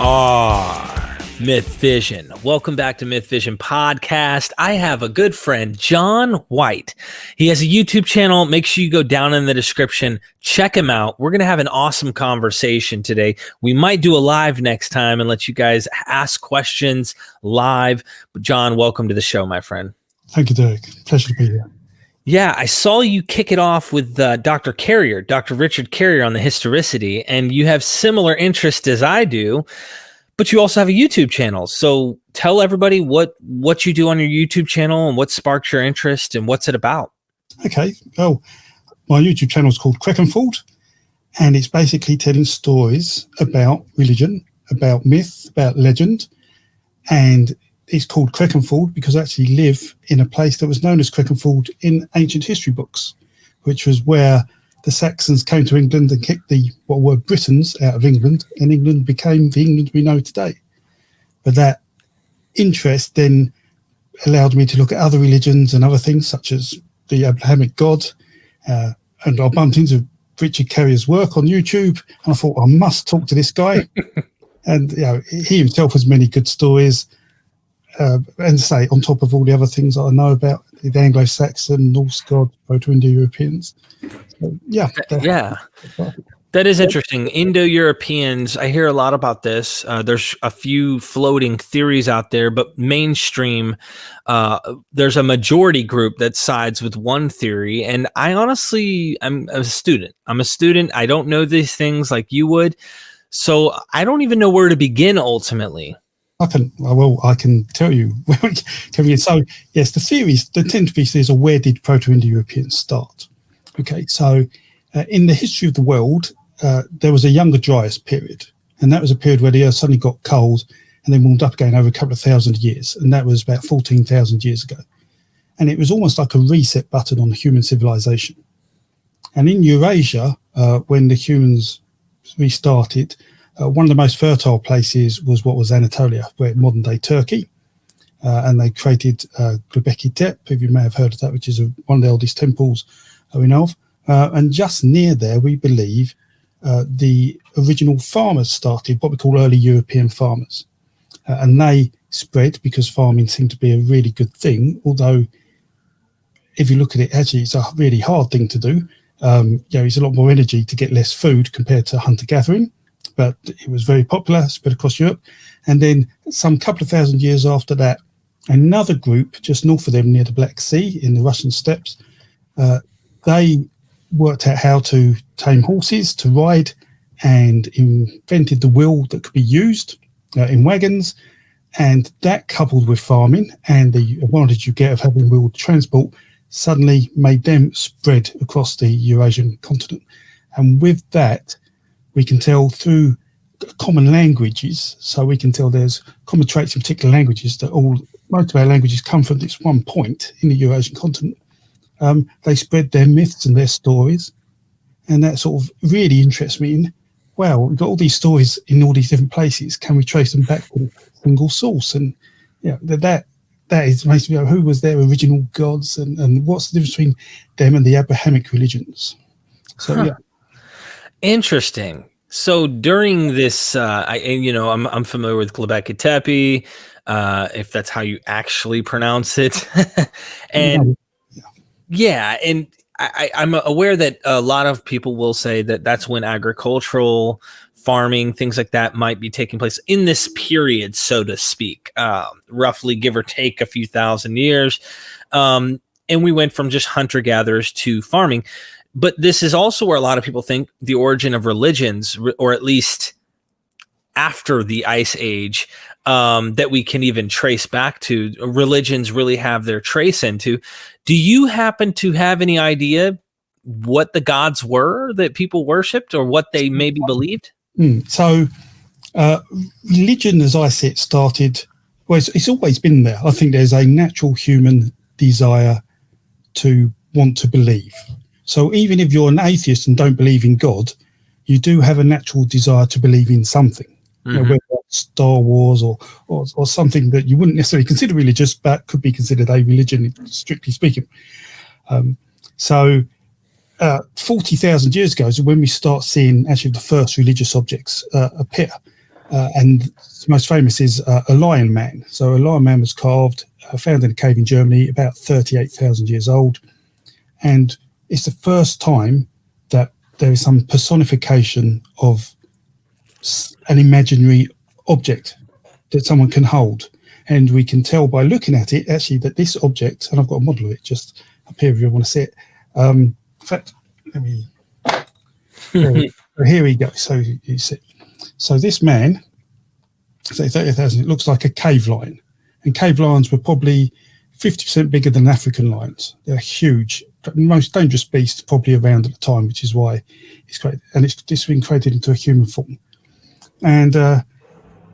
are MythVision. Welcome back to MythVision Podcast. I have a good friend, Jon White. He has a YouTube channel. Make sure you go down in the description. Check him out. We're going to have an awesome conversation today. We might do a live next time and let you guys ask questions live. But Jon, welcome to the show, my friend. Thank you, Derek. Pleasure to be here. Yeah, I saw you kick it off with Dr. Carrier, Dr. Richard Carrier on the historicity, and you have similar interests as I do, but you also have a YouTube channel. So tell everybody what you do on your YouTube channel and what sparked your interest and what's it about. Okay. Well, my YouTube channel is called Crecganford, and it's basically telling stories about religion, about myth, about legend, and it's called Crecganford because I actually live in a place that was known as Crecganford in ancient history books, which was where the Saxons came to England and kicked what were Britons out of England, and England became the England we know today. But that interest then allowed me to look at other religions and other things, such as the Abrahamic God, and I bumped into Richard Carrier's work on YouTube, and I thought, I must talk to this guy. And he himself has many good stories. And say, on top of all the other things that I know about the Anglo-Saxon, Norse God, Proto-Indo-Europeans. So, that is interesting. Indo-Europeans, I hear a lot about this. There's a few floating theories out there, but mainstream, there's a majority group that sides with one theory. And I honestly, I'm a student. I don't know these things like you would. So I don't even know where to begin ultimately. I can tell you where we can begin. So, yes, the theories, there tend to be theories of where did Proto-Indo-Europeans start? Okay, so in the history of the world, there was a Younger Dryas period, and that was a period where the earth suddenly got cold and then warmed up again over a couple of thousand years, and that was about 14,000 years ago. And it was almost like a reset button on human civilization. And in Eurasia, when the humans restarted, one of the most fertile places was what was Anatolia, where modern-day Turkey, and they created Göbekli Tepe, if you may have heard of that, which is one of the oldest temples we know of. And just near there, we believe the original farmers started, what we call early European farmers. And they spread because farming seemed to be a really good thing, although if you look at it, actually, it's a really hard thing to do. It's a lot more energy to get less food compared to hunter-gathering. But it was very popular, spread across Europe. And then some couple of thousand years after that, another group just north of them near the Black Sea in the Russian steppes, they worked out how to tame horses, to ride, and invented the wheel that could be used in wagons. And that, coupled with farming and the advantage you get of having wheeled transport, suddenly made them spread across the Eurasian continent. And with that, we can tell through common languages, so we can tell there's common traits in particular languages that most of our languages come from this one point in the Eurasian continent. They spread their myths and their stories, and that sort of really interests me in, wow, we've got all these stories in all these different places. Can we trace them back to a single source? And that is makes me go, who was their original gods, and what's the difference between them and the Abrahamic religions? So Interesting. So during this, I'm familiar with Göbekli Tepe, if that's how you actually pronounce it, and and I'm aware that a lot of people will say that that's when agricultural farming, things like that, might be taking place in this period, so to speak, roughly give or take a few thousand years, and we went from just hunter-gatherers to farming. But this is also where a lot of people think the origin of religions, or at least after the Ice Age, that we can even trace back to, religions really have their trace into. Do you happen to have any idea what the gods were that people worshipped, or what they maybe believed? So religion, as I see it, started, it's always been there. I think there's a natural human desire to want to believe. So even if you're an atheist and don't believe in God, you do have a natural desire to believe in something, whether it's Star Wars or something that you wouldn't necessarily consider religious, but could be considered a religion, strictly speaking. So 40,000 years ago is when we start seeing actually the first religious objects appear. and the most famous is a lion man. So a lion man was carved, found in a cave in Germany, about 38,000 years old. And it's the first time that there is some personification of an imaginary object that someone can hold. And we can tell by looking at it, actually, that this object, and I've got a model of it just up here if you want to see it. In fact, let me... here we go. So you see. So this man, say 30,000, it looks like a cave lion. And cave lions were probably 50% bigger than African lions. They're huge. The most dangerous beast probably around at the time, which is why it's created. And it's been created into a human form. And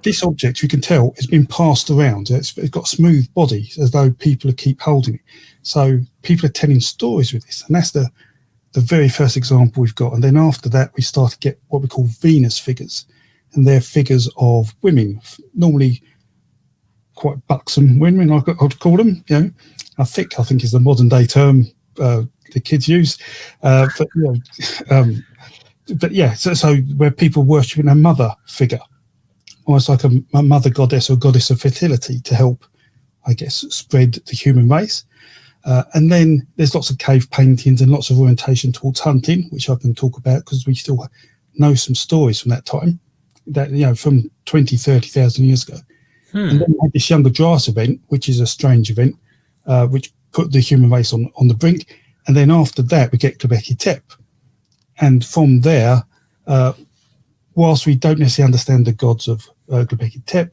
this object, you can tell, has been passed around. It's got a smooth body, as though people keep holding it. So people are telling stories with this. And that's the very first example we've got. And then after that, we start to get what we call Venus figures. And they're figures of women, normally quite buxom women, I'd call them. You know, I think is the modern day term the kids use. But yeah, so where people worshipping a mother figure, almost like a mother goddess or goddess of fertility to help, I guess, spread the human race. And then there's lots of cave paintings and lots of orientation towards hunting, which I can talk about because we still know some stories from that time, that, you know, from 20, 30,000 years ago. And then we had this Younger Dryas event, which is a strange event, which put the human race on the brink. And then after that, we get Göbekli Tepe. And from there, whilst we don't necessarily understand the gods of Göbekli Tepe,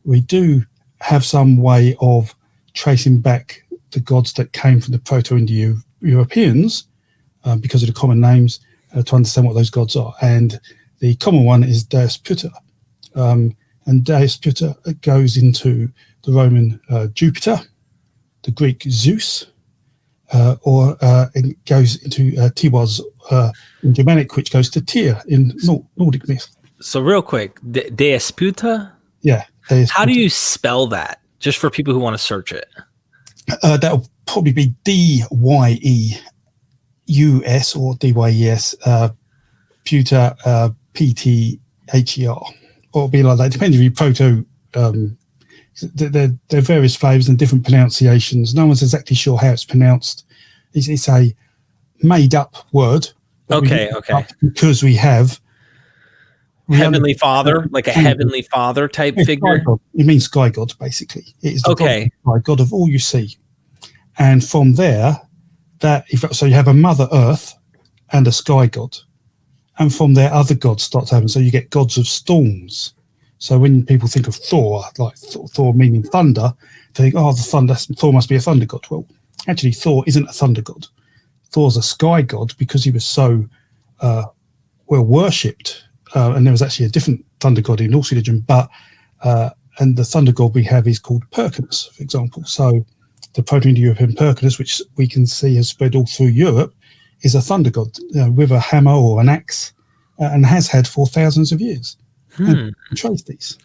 we do have some way of tracing back the gods that came from the Proto-Indo-Europeans because of the common names to understand what those gods are. And the common one is Deus Puter. And Deus Puter goes into the Roman Jupiter, the Greek Zeus, or it goes into Tiwaz in Germanic, which goes to Tyr in Nordic myth. So real quick, Deus Puter? Yeah. How do you spell that, just for people who want to search it? That'll probably be Dyeus or Dys, Puter, Pther. Or it'll be like that, depending if you proto. There are various flavours and different pronunciations. No one's exactly sure how it's pronounced. It's a made-up word. Okay. Because we have Heavenly Father, like a Heavenly Father type figure. It means sky god, basically. It is the God of all you see. And from there, so you have a Mother Earth and a sky god. And from there, other gods start to happen. So you get gods of storms. So when people think of Thor, like Thor meaning thunder, they think, Thor must be a thunder god. Well, actually, Thor isn't a thunder god. Thor's a sky god because he was so well worshipped. And there was actually a different thunder god in Norse religion. And the thunder god we have is called Perkinus, for example. So the Proto-Indo-European Perkinus, which we can see has spread all through Europe, is a thunder god with a hammer or an axe, and has had for thousands of years. And trace these.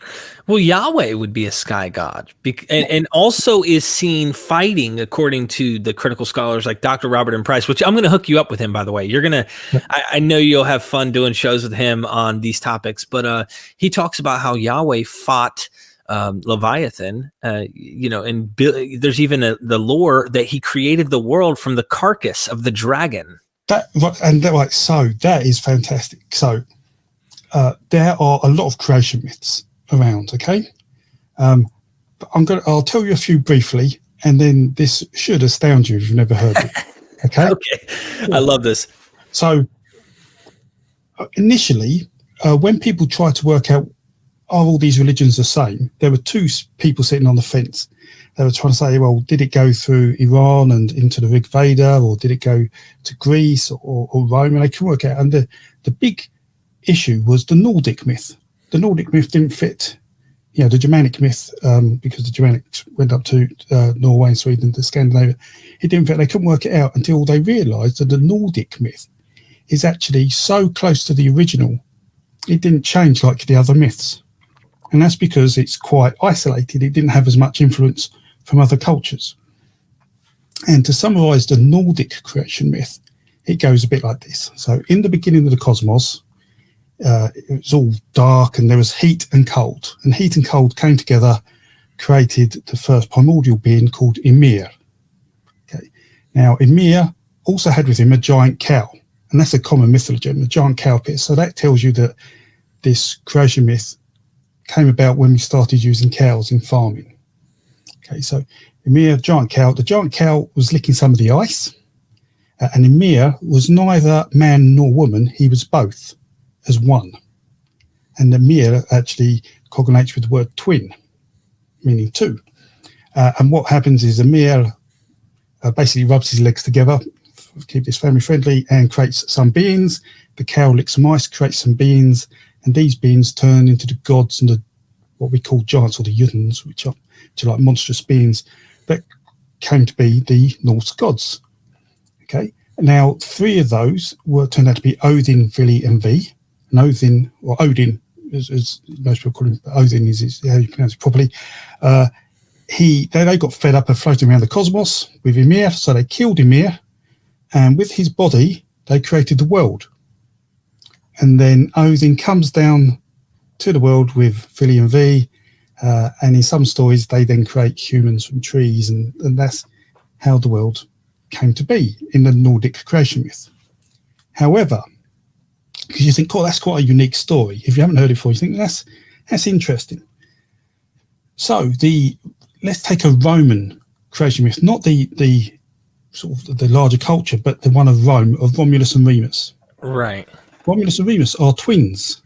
Well, Yahweh would be a sky god, and also is seen fighting, according to the critical scholars like Dr. Robert M. Price, which I'm going to hook you up with him, by the way. You're going to, I know you'll have fun doing shows with him on these topics, but he talks about how Yahweh fought Leviathan, and there's even the lore that he created the world from the carcass of the dragon. That is fantastic. So there are a lot of creation myths around. Okay, but I'll tell you a few briefly, and then this should astound you if you've never heard it. Okay. I love this. So initially, when people tried to work out, are all these religions the same? There were two people sitting on the fence. They were trying to say, well, did it go through Iran and into the Rig Veda, or did it go to Greece or Rome? And they couldn't work out. And the big issue was the Nordic myth. The Nordic myth didn't fit, the Germanic myth, because the Germanics went up to Norway and Sweden to Scandinavia. It didn't fit. They couldn't work it out until they realised that the Nordic myth is actually so close to the original, it didn't change like the other myths. And that's because it's quite isolated. It didn't have as much influence from other cultures. And to summarise the Nordic creation myth, it goes a bit like this. So in the beginning of the cosmos, It was all dark, and there was heat and cold. And heat and cold came together, created the first primordial being called Ymir. Okay. Now, Ymir also had with him a giant cow, and that's a common mythology, a giant cow pit. So that tells you that this creation myth came about when we started using cows in farming. Okay, so Ymir, giant cow. The giant cow was licking some of the ice, and Ymir was neither man nor woman. He was both as one. And Ymir actually cognates with the word twin, meaning two. And what happens is Ymir basically rubs his legs together, keep this family friendly, and creates some beings. The cow licks some ice, creates some beings, and these beings turn into the gods and what we call giants, or the Jothuns, which are like monstrous beings that came to be the Norse gods. Okay. Now, 3 of those turned out to be Odin, Vili, and Ve. And Odin, or Odin, as most people call him, Odin is how you pronounce it properly. They got fed up of floating around the cosmos with Ymir, so they killed Ymir, and with his body, they created the world. And then Odin comes down to the world with Vili and Ve, and in some stories, they then create humans from trees, and that's how the world came to be in the Nordic creation myth. However, because you think, oh, that's quite a unique story. If you haven't heard it before, you think that's interesting. So let's take a Roman creation myth, not the sort of the larger culture, but the one of Rome, of Romulus and Remus. Right. Romulus and Remus are twins,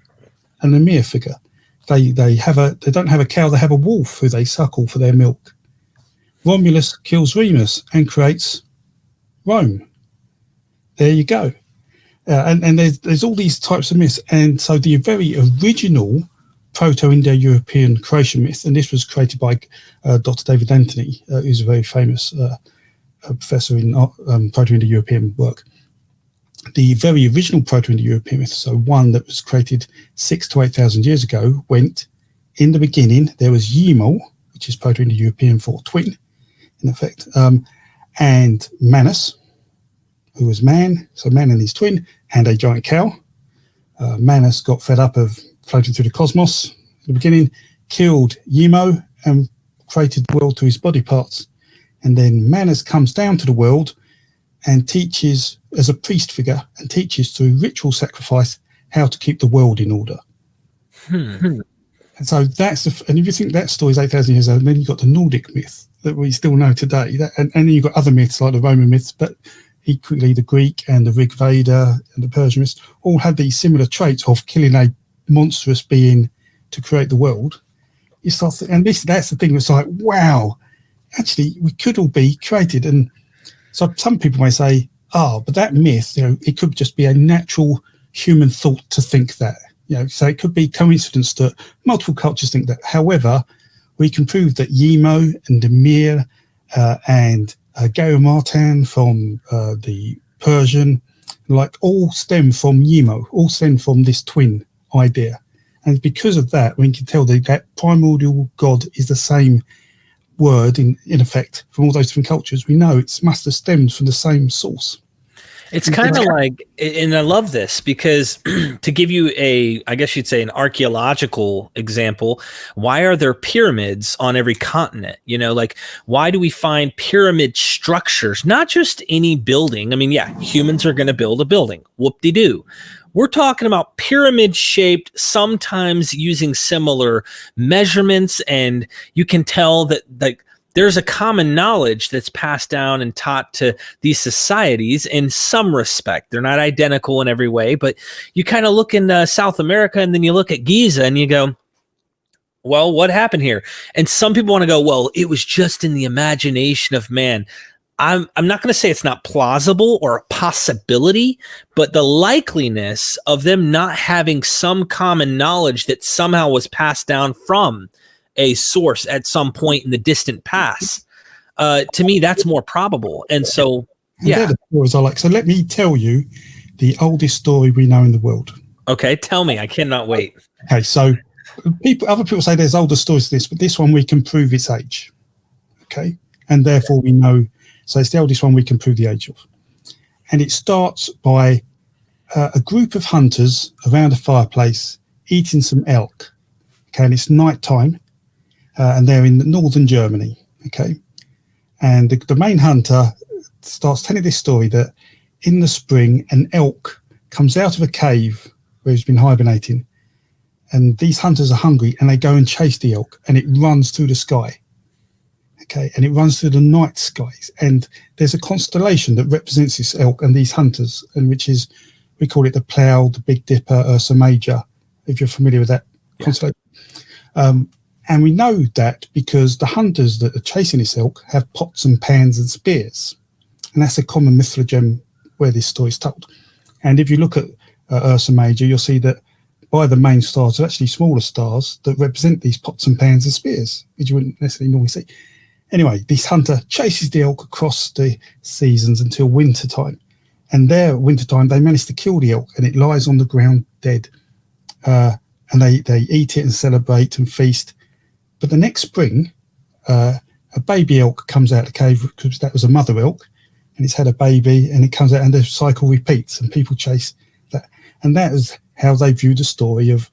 and a mere figure. They don't have a cow, they have a wolf who they suckle for their milk. Romulus kills Remus and creates Rome. There you go. And there's all these types of myths. And so the very original Proto-Indo-European creation myth, and this was created by Dr. David Anthony, who's a very famous professor in Proto-Indo-European work. The very original Proto-Indo-European myth, so one that was created 6,000 to 8,000 years ago, went, in the beginning, there was Ymir, which is Proto-Indo-European for twin, in effect, and Manus, who was man, so man and his twin, and a giant cow. Manus got fed up of floating through the cosmos in the beginning, killed Ymir, and created the world to his body parts. And then Manus comes down to the world and teaches as a priest figure, and teaches through ritual sacrifice how to keep the world in order. And so and if you think that story is 8,000 years old, then you've got the Nordic myth that we still know today. And then you've got other myths like the Roman myths, but equally the Greek and the Rig Veda and the Persian myths all had these similar traits of killing a monstrous being to create the world. You start that's the thing that's like, wow, actually we could all be created. And so some people may say, but that myth, it could just be a natural human thought to think that. So it could be coincidence that multiple cultures think that. However, we can prove that Ymir and Ymir and Martin from the Persian, all stem from Ymir, all stem from this twin idea. And because of that, we can tell that primordial God is the same word in effect from all those different cultures. We know it must have stemmed from the same source. It's kind of like, and I love this because to give you I guess you'd say an archaeological example, why are there pyramids on every continent? Why do we find pyramid structures? Not just any building. I mean, yeah, humans are going to build a building. Whoop-de-doo. We're talking about pyramid-shaped, sometimes using similar measurements, and you can tell that there's a common knowledge that's passed down and taught to these societies in some respect. They're not identical in every way, but you kind of look in South America and then you look at Giza and you go, well, what happened here? And some people want to go, well, it was just in the imagination of man. I'm not going to say it's not plausible or a possibility, but the likeliness of them not having some common knowledge that somehow was passed down from a source at some point in the distant past, to me, that's more probable. And so, yeah. The stories I like. So let me tell you the oldest story we know in the world. Okay, tell me. I cannot wait. Okay, so other people say there's older stories to this, but this one we can prove its age. Okay, and therefore we know. So it's the oldest one we can prove the age of. And it starts by a group of hunters around a fireplace eating some elk. Okay, and it's night time, and they're in northern Germany. Okay, and the main hunter starts telling this story that in the spring, an elk comes out of a cave where he's been hibernating, and these hunters are hungry, and they go and chase the elk, and it runs through the sky. Okay, and it runs through the night skies, and there's a constellation that represents this elk and these hunters, and which is, we call it the Plough, the Big Dipper, Ursa Major, if you're familiar with that constellation. And we know that because the hunters that are chasing this elk have pots and pans and spears, and that's a common mythology where this story is told. And if you look at Ursa Major, you'll see that by the main stars are actually smaller stars that represent these pots and pans and spears, which you wouldn't necessarily normally see. Anyway, this hunter chases the elk across the seasons until winter time. And there, winter time, they manage to kill the elk, and it lies on the ground dead. And they eat it and celebrate and feast. But the next spring, a baby elk comes out of the cave, because that was a mother elk, and it's had a baby, and it comes out, and the cycle repeats, and people chase that. And that is how they view the story of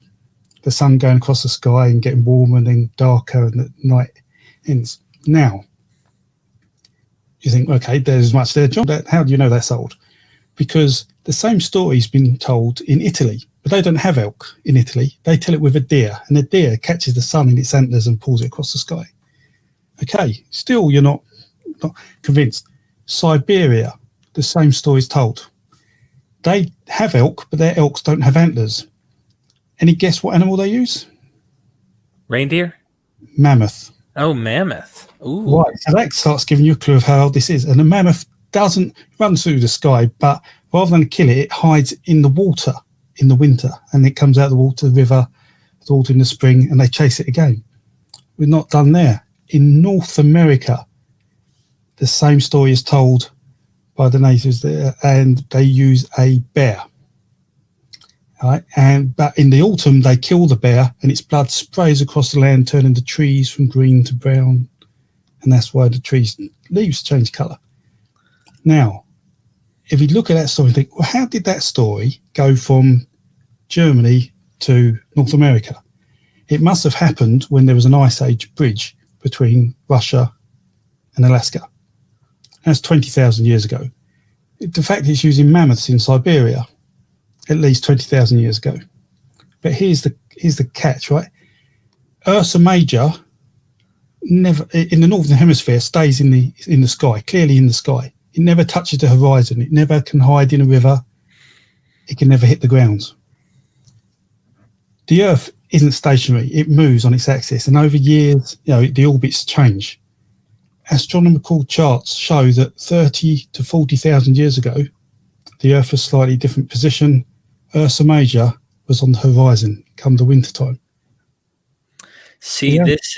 the sun going across the sky and getting warmer and then darker, and the night ends. Now, you think, okay, there's much there, John. How do you know that's old? Because the same story's been told in Italy, but they don't have elk in Italy. They tell it with a deer, and the deer catches the sun in its antlers and pulls it across the sky. Okay, still you're not convinced. Siberia, the same story's told. They have elk, but their elks don't have antlers. Any guess what animal they use? Reindeer? Mammoth. Oh, mammoth. Ooh. Right, so that starts giving you a clue of how old this is. And the mammoth doesn't run through the sky, but rather than kill it, it hides in the water in the winter, and it comes out of the water, the river, the water in the spring, and they chase it again. We're not done there. In North America, the same story is told by the natives there, and they use a bear. Right? But in the autumn, they kill the bear, and its blood sprays across the land, turning the trees from green to brown, and that's why the trees' leaves change colour. Now, if you look at that story and think, well, how did that story go from Germany to North America? It must have happened when there was an ice age bridge between Russia and Alaska. That's 20,000 years ago. The fact it's using mammoths in Siberia, at least 20,000 years ago. But here's the catch, right? Ursa Major never in the northern hemisphere stays in the sky, clearly in the sky. It never touches the horizon. It never can hide in a river. It can never hit the ground. The Earth isn't stationary. It moves on its axis, and over years, the orbits change. Astronomical charts show that 30 to 40,000 years ago, the Earth was slightly different position. Ursa Major was on the horizon come the winter time. See, this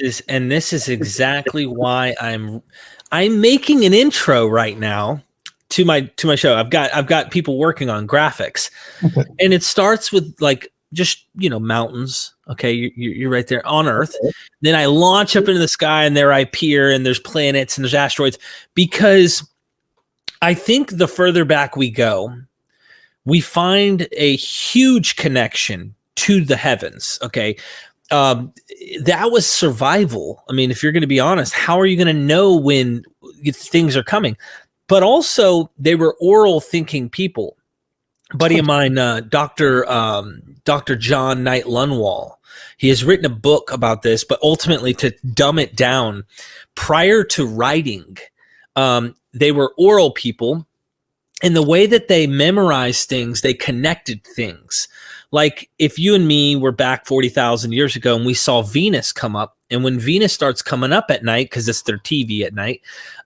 is exactly why I'm making an intro right now to my show. I've got people working on graphics, okay. And it starts with like just mountains. Okay, you're right there on Earth. Okay. Then I launch up into the sky, and there I appear, and there's planets and there's asteroids. Because I think the further back we go, we find a huge connection to the heavens. Okay. That was survival. I mean, if you're going to be honest, how are you going to know when things are coming? But also, they were oral thinking people. A buddy of mine, Dr. John Knight Lunwall, he has written a book about this, but ultimately to dumb it down, prior to writing, they were oral people. And the way that they memorized things, they connected things. Like if you and me were back 40,000 years ago and we saw Venus come up, and when Venus starts coming up at night, because it's their TV at night,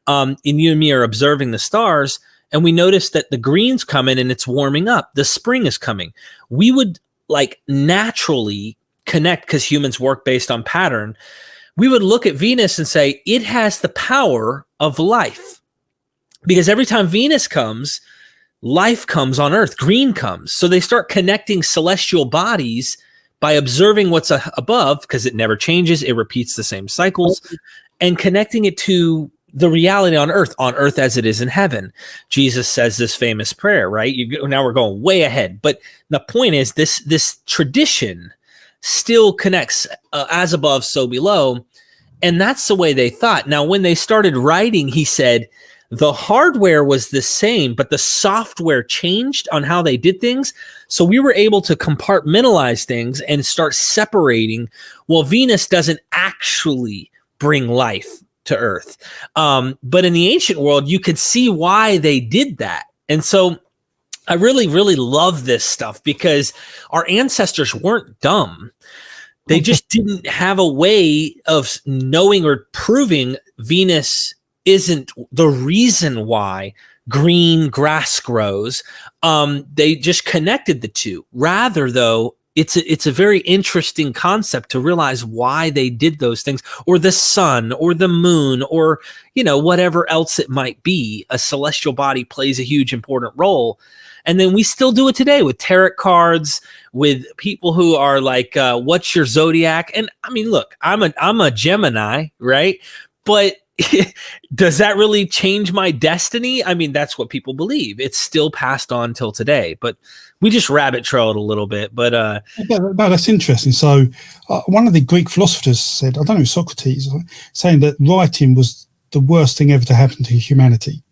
and you and me are observing the stars, and we notice that the green's coming and it's warming up, the spring is coming, we would like naturally connect, because humans work based on pattern. We would look at Venus and say, it has the power of life. Because every time Venus comes, life comes on Earth, green comes. So they start connecting celestial bodies by observing what's above, because it never changes. It repeats the same cycles, and connecting it to, the reality on earth as it is in heaven. Jesus says this famous prayer, right? Now we're going way ahead, but the point is this tradition still connects as above, so below. And that's the way they thought. Now, when they started writing, he said the hardware was the same, but the software changed on how they did things. So we were able to compartmentalize things and start separating. Well, Venus doesn't actually bring life to Earth. But in the ancient world, you could see why they did that. And so I really, really love this stuff because our ancestors weren't dumb. They just didn't have a way of knowing or proving Venus isn't the reason why green grass grows. They just connected the two. Rather, though, it's a very interesting concept to realize why they did those things, or the sun or the moon, or, you know, whatever else it might be. A celestial body plays a huge important role. And then we still do it today with tarot cards, with people who are like, what's your zodiac? And I mean, look, I'm a Gemini, right? But does that really change my destiny? I mean, that's what people believe. It's still passed on till today, but we just rabbit trailed a little bit. But no, that's interesting. So one of the Greek philosophers said, I don't know, Socrates, saying that writing was the worst thing ever to happen to humanity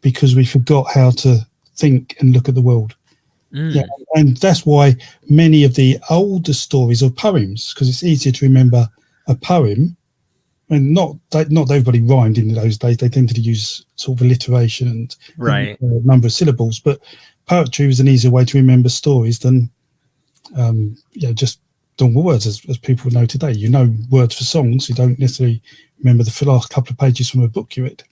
because we forgot how to think and look at the world. Yeah, and that's why many of the older stories are poems, because it's easier to remember a poem. And not everybody rhymed in those days. They tended to use sort of alliteration and number of syllables. But poetry was an easier way to remember stories than just normal words, as people know today. You know words for songs. You don't necessarily remember the last couple of pages from a book you read.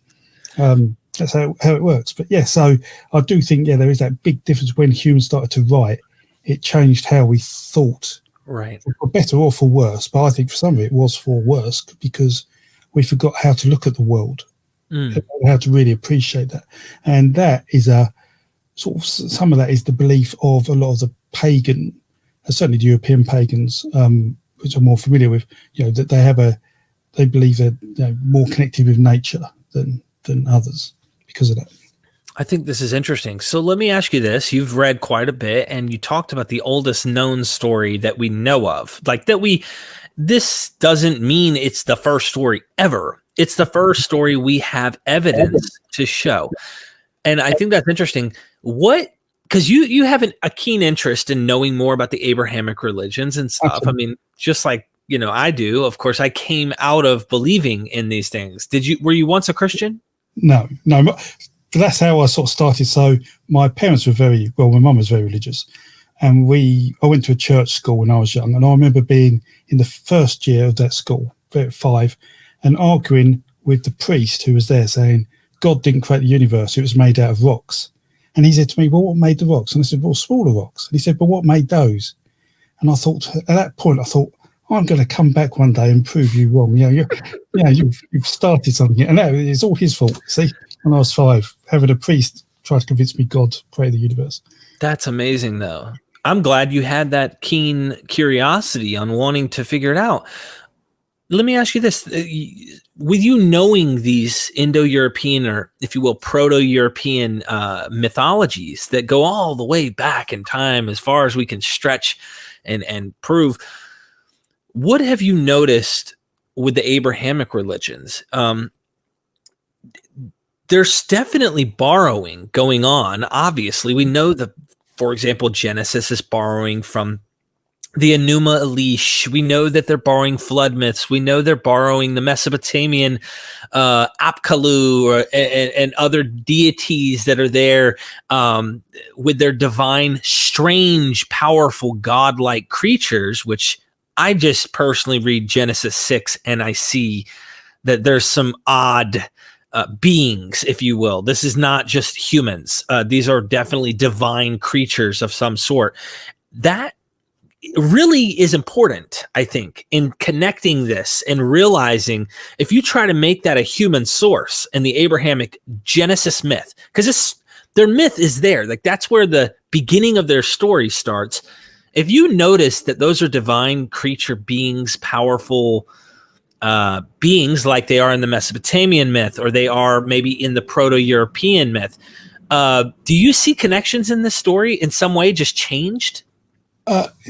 That's how it works. But yeah, so I do think there is that big difference when humans started to write. It changed how we thought. Right. For better or for worse, but I think for some of it was for worse because we forgot how to look at the world, how to really appreciate that. And that is a sort of, some of that is the belief of a lot of the pagan, certainly the European pagans, which I'm more familiar with, that they believe they're more connected with nature than others because of that. I think this is interesting. So let me ask you this. You've read quite a bit and you talked about the oldest known story that we know of. This doesn't mean it's the first story ever. It's the first story we have evidence to show. And I think that's interesting. Because you have a keen interest in knowing more about the Abrahamic religions and stuff. Absolutely. I mean, just like, I do. Of course, I came out of believing in these things. Were you once a Christian? No. But that's how I sort of started. So my parents were my mum was very religious, and I went to a church school when I was young, and I remember being in the first year of that school, at 5, and arguing with the priest who was there, saying God didn't create the universe; it was made out of rocks. And he said to me, "Well, what made the rocks?" And I said, "Well, smaller rocks." And he said, "But what made those?" And I thought, at that point, I'm going to come back one day and prove you wrong. You've started something, and it's all his fault. See. When I was 5, having a priest try to convince me God created the universe. That's amazing, though. I'm glad you had that keen curiosity on wanting to figure it out. Let me ask you this. With you knowing these Indo-European, or if you will, proto-European mythologies that go all the way back in time as far as we can stretch and prove, what have you noticed with the Abrahamic religions? There's definitely borrowing going on. Obviously, we know that, for example, Genesis is borrowing from the Enuma Elish. We know that they're borrowing flood myths. We know they're borrowing the Mesopotamian Apkallu and other deities that are there with their divine, strange, powerful, godlike creatures, which I just personally read Genesis 6 and I see that there's some odd beings, if you will. This is not just humans. These are definitely divine creatures of some sort. That really is important, I think, in connecting this and realizing if you try to make that a human source in the Abrahamic Genesis myth, because their myth is there. Like, that's where the beginning of their story starts. If you notice that those are divine creature beings, powerful beings like they are in the Mesopotamian myth, or they are maybe in the Proto-European myth. Do you see connections in this story in some way just changed?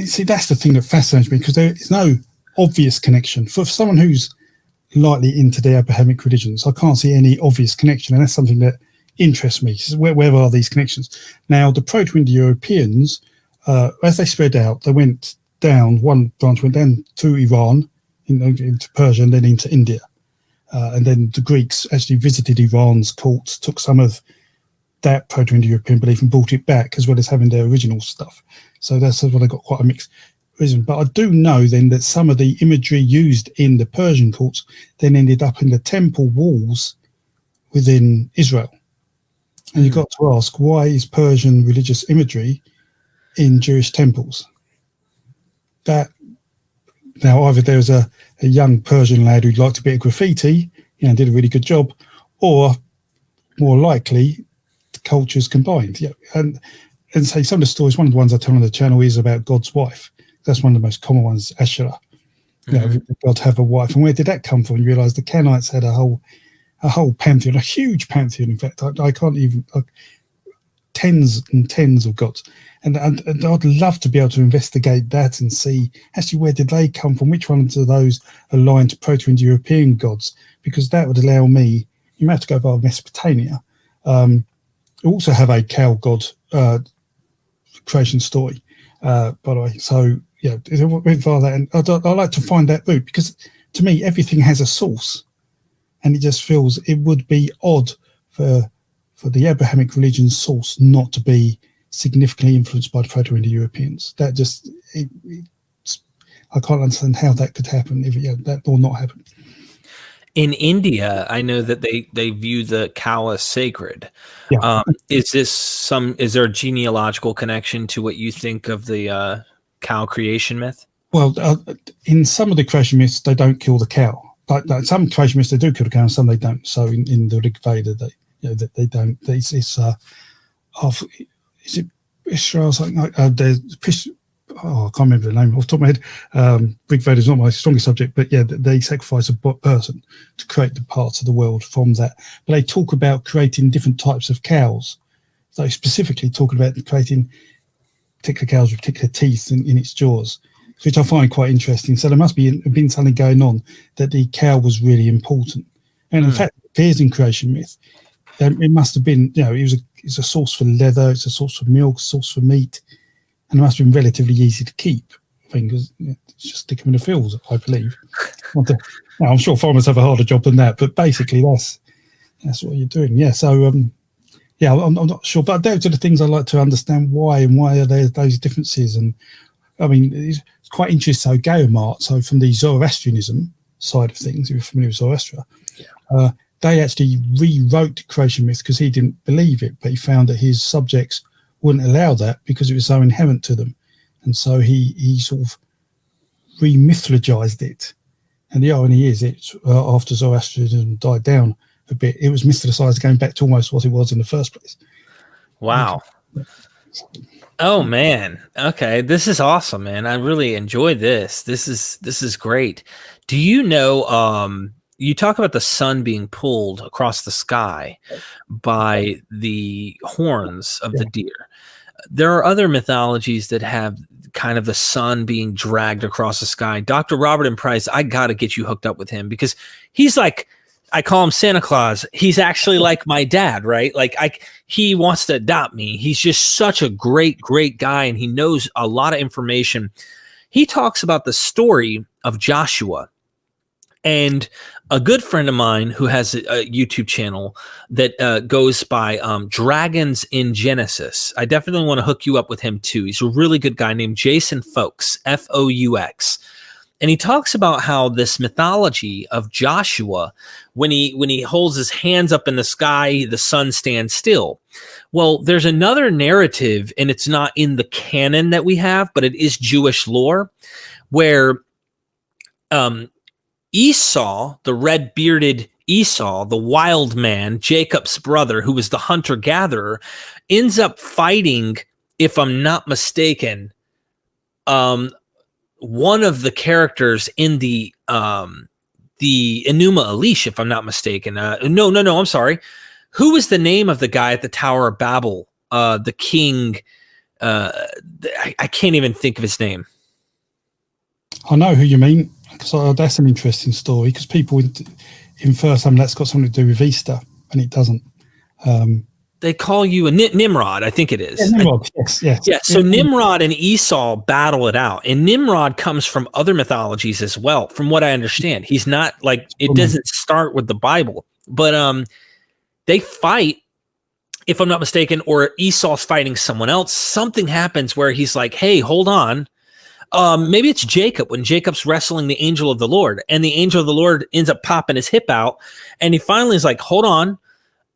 See, that's the thing that fascinates me, because there is no obvious connection. For someone who's lightly into the Abrahamic religions, I can't see any obvious connection, and that's something that interests me. Where are these connections? Now, the Proto-Indo-Europeans, as they spread out, they went down, one branch went down to Iran, into Persia, and then into India. And then the Greeks actually visited Iran's courts, took some of that Proto-Indo-European belief and brought it back, as well as having their original stuff. So that's why they got quite a mixed reason. But I do know then that some of the imagery used in the Persian courts then ended up in the temple walls within Israel. And you've got to ask, why is Persian religious imagery in Jewish temples? That now, either there was a young Persian lad who liked a bit of graffiti, did a really good job, or more likely, the cultures combined. Yeah, and say some of the stories. One of the ones I tell on the channel is about God's wife. That's one of the most common ones, Asherah. God have a wife, and where did that come from? You realise the Canaanites had a whole pantheon, a huge pantheon. In fact, I can't even tens and tens of gods. And I'd love to be able to investigate that and see actually where did they come from, which ones of those aligned to Proto-Indo-European gods, because that would allow me, you might have to go via Mesopotamia, also have a cow god creation story, by the way. So, it went via that, and I like to find that route, because to me, everything has a source, and it just feels it would be odd for the Abrahamic religion's source not to be significantly influenced by the Proto-Indo-Europeans. That just, I can't understand how that could happen, if that or not happen. In India, I know that they view the cow as sacred. Yeah. Is there a genealogical connection to what you think of the cow creation myth? Well, in some of the creation myths, they don't kill the cow. But some creation myths, they do kill the cow, and some they don't. So in the Rig Veda, they don't. It's is it Israel? Something like there's I can't remember the name off the top of my head. Rig Veda is not my strongest subject, but they sacrifice a person to create the parts of the world from that. But they talk about creating different types of cows. So specifically talking about creating particular cows with particular teeth in its jaws, which I find quite interesting. So there must be been something going on, that the cow was really important. And in fact, it appears in creation myth. It must have been, it's a source for leather, it's a source for milk, a source for meat, and it must have been relatively easy to keep. Because just stick them in the fields, I believe. Now, I'm sure farmers have a harder job than that, but basically that's what you're doing. Yeah. So I'm not sure, but those are the things I like to understand why are there those differences. And I mean, it's quite interesting. So Gayamart, so from the Zoroastrianism side of things, if you're familiar with Zoroaster, they actually rewrote creation myth because he didn't believe it, but he found that his subjects wouldn't allow that because it was so inherent to them. And so he sort of re-mythologized it. And the irony is, after Zoroastrianism died down a bit, it was mythologized going back to almost what it was in the first place. Wow. Oh man. Okay. This is awesome, man. I really enjoyed this. This is great. Do you know, you talk about the sun being pulled across the sky by the horns of the deer. There are other mythologies that have kind of the sun being dragged across the sky. Dr. Robert M. Price, I got to get you hooked up with him, because he's like, I call him Santa Claus. He's actually like my dad, right? He wants to adopt me. He's just such a great, great guy, and he knows a lot of information. He talks about the story of Joshua. And a good friend of mine who has a YouTube channel that goes by Dragons in Genesis. I definitely want to hook you up with him too. He's a really good guy named Jason Fowlkes, F-O-U-X. And he talks about how this mythology of Joshua, when he holds his hands up in the sky, the sun stands still. Well, there's another narrative, and it's not in the canon that we have, but it is Jewish lore, where Esau, the red-bearded Esau, the wild man, Jacob's brother, who was the hunter-gatherer, ends up fighting, if I'm not mistaken, one of the characters in the Enuma Elish, if I'm not mistaken. No, I'm sorry. Who was the name of the guy at the Tower of Babel? The king. I can't even think of his name. I know who you mean, because that's an interesting story, because people infer something that's got something to do with Easter, and it doesn't. They call you a Nimrod, I think it is. Yeah, Nimrod, yes. Yeah, so Nimrod and Esau battle it out. And Nimrod comes from other mythologies as well, from what I understand. He's not like, it doesn't start with the Bible. But they fight, if I'm not mistaken, or Esau's fighting someone else. Something happens where he's like, hey, hold on. Maybe it's Jacob, when Jacob's wrestling the angel of the Lord, and the angel of the Lord ends up popping his hip out. And he finally is like, hold on.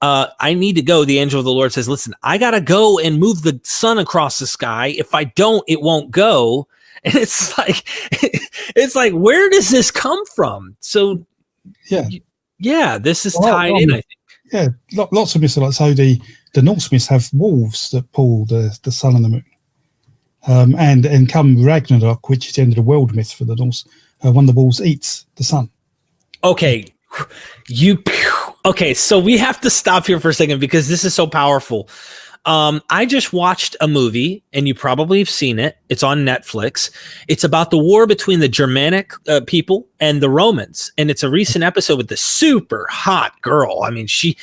I need to go. The angel of the Lord says, listen, I got to go and move the sun across the sky. If I don't, it won't go. And it's like, where does this come from? So yeah, this is tied in, I think. Yeah, lots of myths are like, so the Norse myths have wolves that pull the sun and the moon. And come Ragnarok, which is the end of the world myth for the Norse, one of the wolves eats the sun. Okay. Okay, so we have to stop here for a second because this is so powerful. I just watched a movie, and you probably have seen it. It's on Netflix. It's about the war between the Germanic people and the Romans, and it's a recent episode with the super hot girl. I mean, she's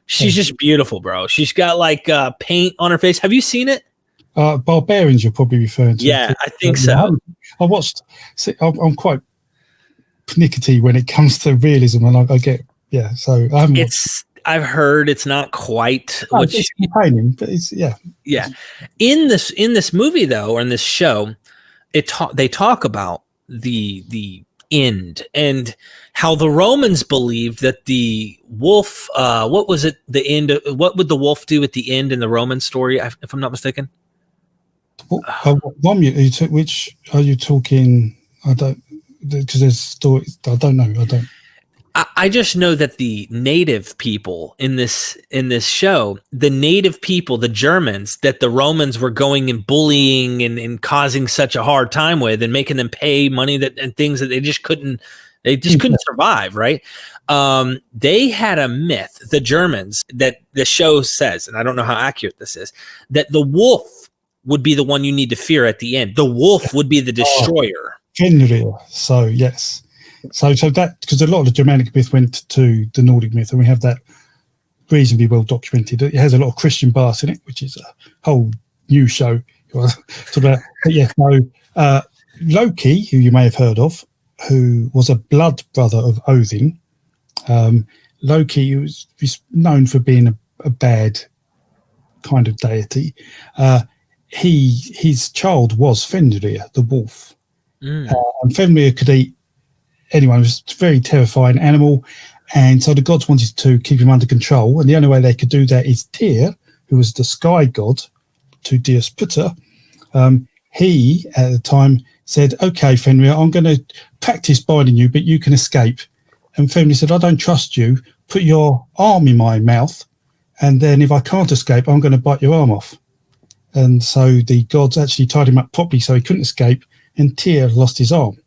just beautiful, bro. She's got like paint on her face. Have you seen it? Barbarians, you're probably referring to. Yeah, I think so. I watched. I'm quite pernickety when it comes to realism, and I get So I haven't. I've heard it's not quite what it's complaining, but it's yeah. In this movie though, or in this show, they talk about the end and how the Romans believed that the wolf. What was it? The end. What would the wolf do at the end in the Roman story? If I'm not mistaken. Which are you talking? I don't, because there's stories. I don't know. I just know that the native people in this show, the native people, the Germans, that the Romans were going and bullying and causing such a hard time with, and making them pay money and things that they just couldn't survive. Right? They had a myth, the Germans, that the show says, and I don't know how accurate this is, that the wolf would be the one you need to fear at the end. The wolf would be the destroyer. Fenrir. So yes. So that, because a lot of the Germanic myth went to the Nordic myth, and we have that reasonably well documented. It has a lot of Christian bias in it, which is a whole new show. But Loki, who you may have heard of, who was a blood brother of Odin. Loki was known for being a bad kind of deity. His child was Fenrir, the wolf. And Fenrir could eat anyone. It was a very terrifying animal, and so the gods wanted to keep him under control, and the only way they could do that is Tyr, who was the sky god to Deus Putter. He at the time said, okay, Fenrir, I'm going to practice binding you, but you can escape. And Fenrir said, I don't trust you. Put your arm in my mouth, and then if I can't escape, I'm going to bite your arm off. And so the gods actually tied him up properly so he couldn't escape, and Tyr lost his arm.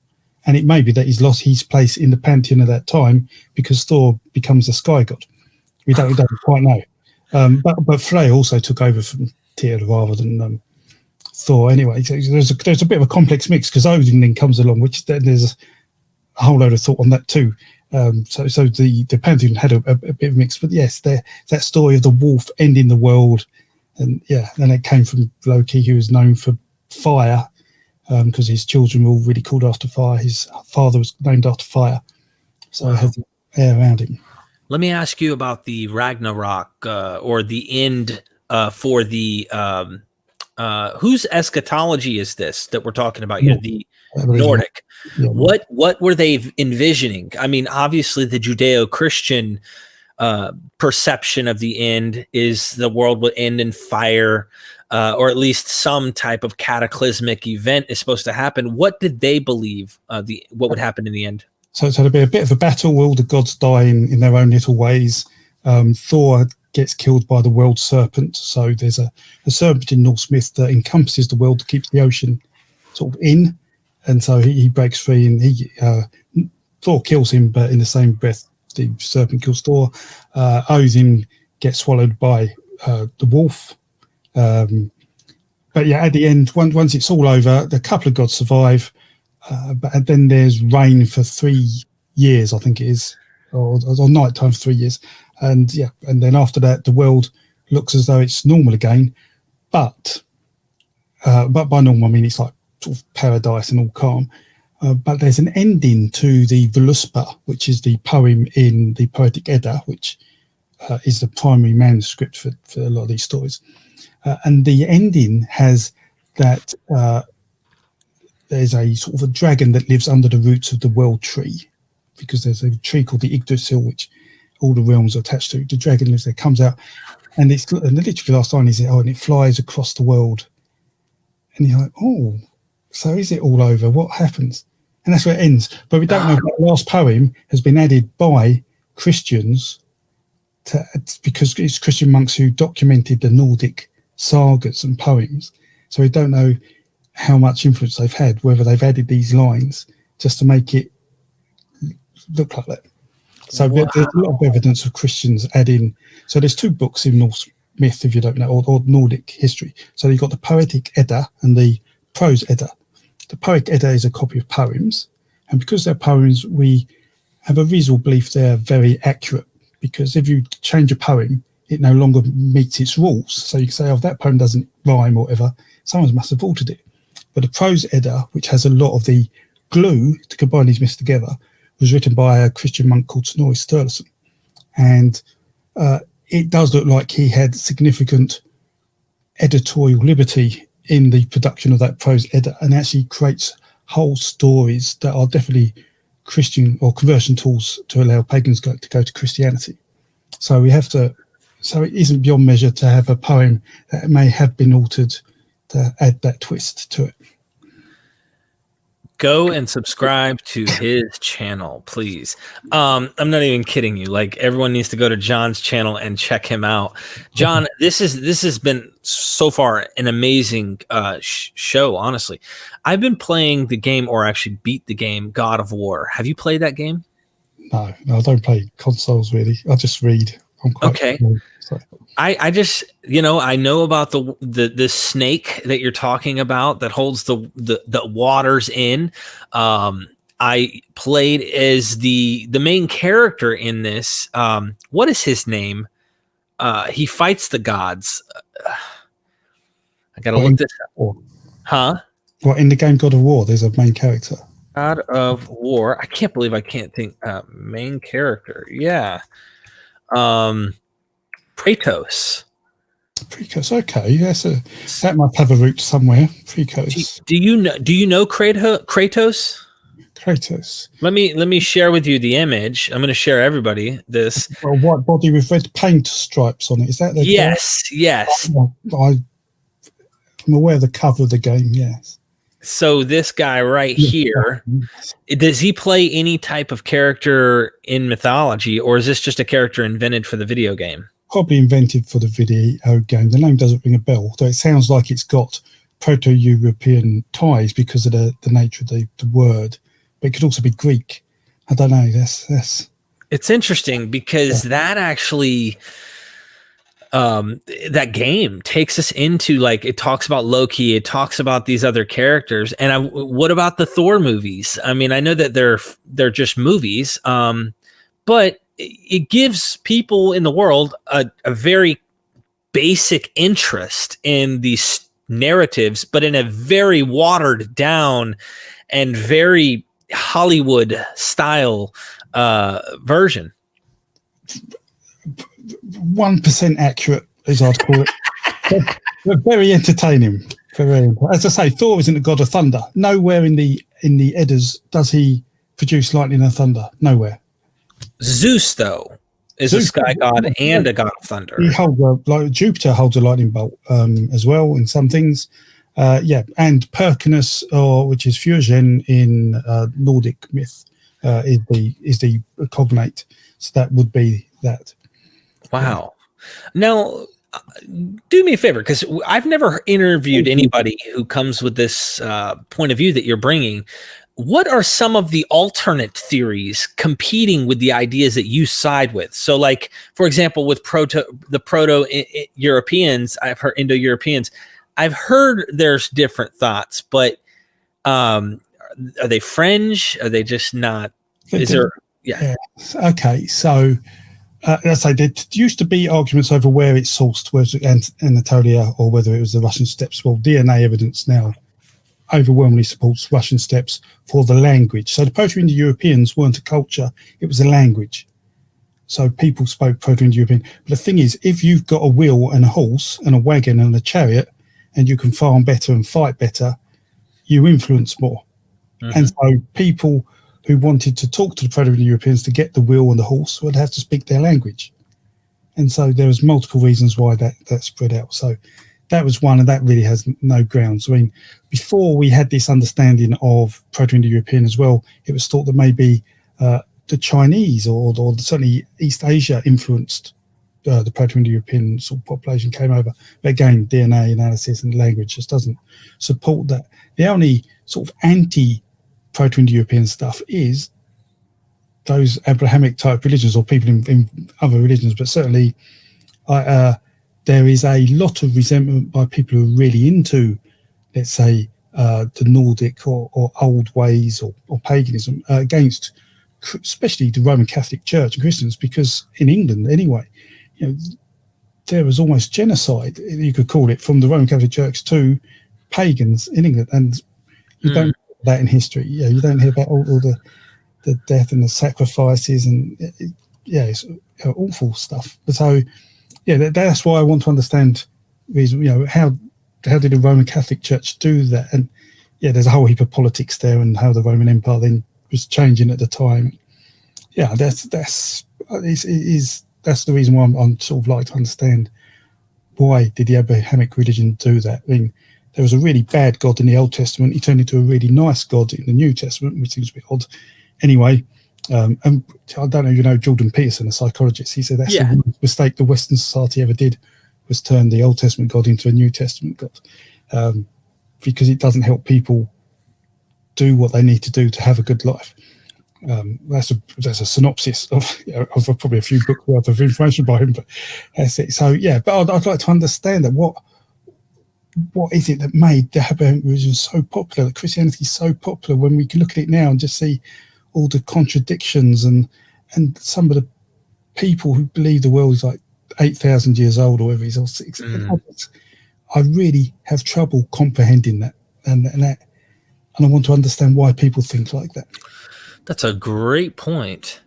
And it may be that he's lost his place in the pantheon at that time because Thor becomes the sky god. We don't quite know. But Frey also took over from Tyr rather than Thor. Anyway, so there's a bit of a complex mix, because Odin then comes along, which there's a whole load of thought on that too. So the pantheon had a bit of a mix. But yes, that story of the wolf ending the world, and it came from Loki, who was known for fire. Because his children were all really called after fire. His father was named after fire. So I have the air around him. Let me ask you about the Ragnarok, or the end for the whose eschatology is this that we're talking about here? The Nordic. Yeah. What were they envisioning? I mean, obviously the Judeo-Christian perception of the end is the world will end in fire. Or at least some type of cataclysmic event is supposed to happen. What did they believe what would happen in the end? So there'll be a bit of a battle. All the gods die in their own little ways. Thor gets killed by the world serpent. So there's a serpent in Norse myth that encompasses the world, keeps the ocean sort of in. And so he breaks free, and he Thor kills him, but in the same breath, the serpent kills Thor. Odin gets swallowed by the wolf. But yeah, at the end, once it's all over, the couple of gods survive. But then there's rain for 3 years, I think it is, or night time for 3 years. And then after that, the world looks as though it's normal again. But by normal, I mean it's like sort of paradise and all calm. But there's an ending to the Voluspa, which is the poem in the Poetic Edda, which is the primary manuscript for a lot of these stories. And the ending has that there's a sort of a dragon that lives under the roots of the world tree, because there's a tree called the Yggdrasil, which all the realms are attached to. The dragon lives there, comes out, and the literally last line is, and it flies across the world. And you're like, oh, so is it all over? What happens? And that's where it ends. But we don't know if that last poem has been added by Christians because it's Christian monks who documented the Nordic sagas and poems. So we don't know how much influence they've had, whether they've added these lines just to make it look like that. So there's a lot of evidence of Christians adding. So there's 2 books in Norse myth, if you don't know, or Nordic history. So you've got the Poetic Edda and the Prose Edda. The Poetic Edda is a copy of poems, and because they're poems, we have a reasonable belief they're very accurate, because if you change a poem, it no longer meets its rules. So you can say, that poem doesn't rhyme or whatever. Someone must have altered it. But the Prose Edda, which has a lot of the glue to combine these myths together, was written by a Christian monk called Snorri Sturluson. And it does look like he had significant editorial liberty in the production of that Prose Edda, and actually creates whole stories that are definitely Christian or conversion tools to allow pagans to go to Christianity. So we have to. So it isn't beyond measure to have a poem that may have been altered to add that twist to it. Go and subscribe to his channel, please. I'm not even kidding you. Like, everyone needs to go to Jon's channel and check him out. Jon, this has been so far an amazing show. Honestly, I've been playing the game, or actually beat the game, God of War. Have you played that game? No, I don't play consoles really. I just read. I'm quite okay. So. I just, I know about the snake that you're talking about that holds the waters in. I played as the main character in this. What is his name? He fights the gods. I gotta look this up. Huh? Well, in the game God of War, there's a main character. God of War. I can't believe I can't think. Main character. Yeah. Kratos. Okay, yes, that might have a root somewhere. Kratos. Do you know Kratos? Kratos. Let me share with you the image. I'm going to share everybody this. A white body with red paint stripes on it. Is that the yes? game? Yes. I'm aware of the cover of the game. Yes. So this guy right here, does he play any type of character in mythology, or is this just a character invented for the video game? Probably invented for the video game. The name doesn't ring a bell, though it sounds like it's got proto-European ties because of the nature of the word. But it could also be Greek. I don't know. That's It's interesting because that actually, that game takes us into, like, it talks about Loki, it talks about these other characters, and what about the Thor movies? I mean, I know that they're just movies, but it gives people in the world a very basic interest in these narratives, but in a very watered down and very Hollywood style version. 1% accurate, as I'd call it. But very entertaining. As I say, Thor isn't a god of thunder. Nowhere in the Eddas does he produce lightning and thunder. Nowhere. Zeus, though, is a sky god and a god of thunder. He holds Jupiter holds a lightning bolt as well in some things. And Perkinus, which is Fusion in Nordic myth, is the cognate. So that would be that. Wow. Now, do me a favor, because I've never interviewed anybody who comes with this point of view that you're bringing. what are some of the alternate theories competing with the ideas that you side with? So, like, for example, with the Proto-Europeans, I've heard Indo-Europeans, I've heard there's different thoughts, but are they fringe? Are they just not? Is there? Yeah. Okay, so let's say there used to be arguments over where it's sourced, whether it was Anatolia or whether it was the Russian steppes. Well, DNA evidence now overwhelmingly supports Russian steppes for the language. So the Proto-Indo-Europeans weren't a culture, it was a language. So people spoke Proto-Indo-European. But the thing is, if you've got a wheel and a horse and a wagon and a chariot, and you can farm better and fight better, you influence more. Mm-hmm. And so people who wanted to talk to the Proto-Indo-Europeans to get the wheel and the horse would have to speak their language. And so there was multiple reasons why that spread out. So that was one, and that really has no grounds. I mean, before we had this understanding of Proto-Indo-European as well, it was thought that maybe the Chinese or certainly East Asia influenced the Proto-Indo-European sort of population came over. But again, DNA analysis and language just doesn't support that. The only sort of anti-Proto-Indo-European stuff is those Abrahamic type religions or people in other religions, but certainly there is a lot of resentment by people who are really into, let's say, the Nordic or old ways or paganism against especially the Roman Catholic Church and Christians, because in England anyway, you know, there was almost genocide, you could call it, from the Roman Catholic Church to pagans in England, and you don't hear that in history. You don't hear about all the death and the sacrifices, and it's awful stuff. But so that's why I want to understand reason. How did the Roman Catholic Church do that? And there's a whole heap of politics there, and how the Roman Empire then was changing at the time. That's the reason why I'm sort of like to understand why did the Abrahamic religion do that. I mean, there was a really bad God in the Old Testament. He turned into a really nice God in the New Testament, which seems a bit odd. Anyway, and I don't know if you know Jordan Peterson, a psychologist. He said that's the worst mistake the Western society ever did, was turn the Old Testament God into a New Testament God, because it doesn't help people do what they need to do to have a good life. That's a synopsis of probably a few books worth of information by him, but that's it. So but I'd like to understand that what is it that made the Abrahamic religion so popular, that Christianity is so popular, when we can look at it now and just see all the contradictions and some of the people who believe the world is like 8,000 years old or whatever it is, or 6. I really have trouble comprehending that, and I want to understand why people think like that. That's a great point.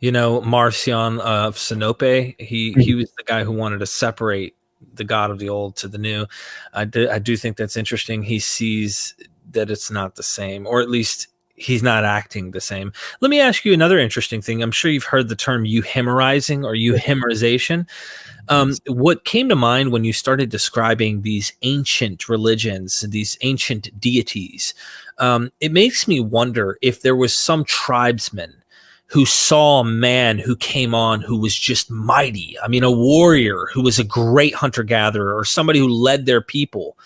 Marcion of Sinope, he was the guy who wanted to separate the God of the old to the new. I do think that's interesting. He sees that it's not the same, or at least he's not acting the same. Let me ask you another interesting thing. I'm sure you've heard the term euhemerizing or euhemerization. What came to mind when you started describing these ancient religions, these ancient deities, it makes me wonder if there was some tribesman who saw a man who came on who was just mighty. I mean, a warrior who was a great hunter-gatherer, or somebody who led their people,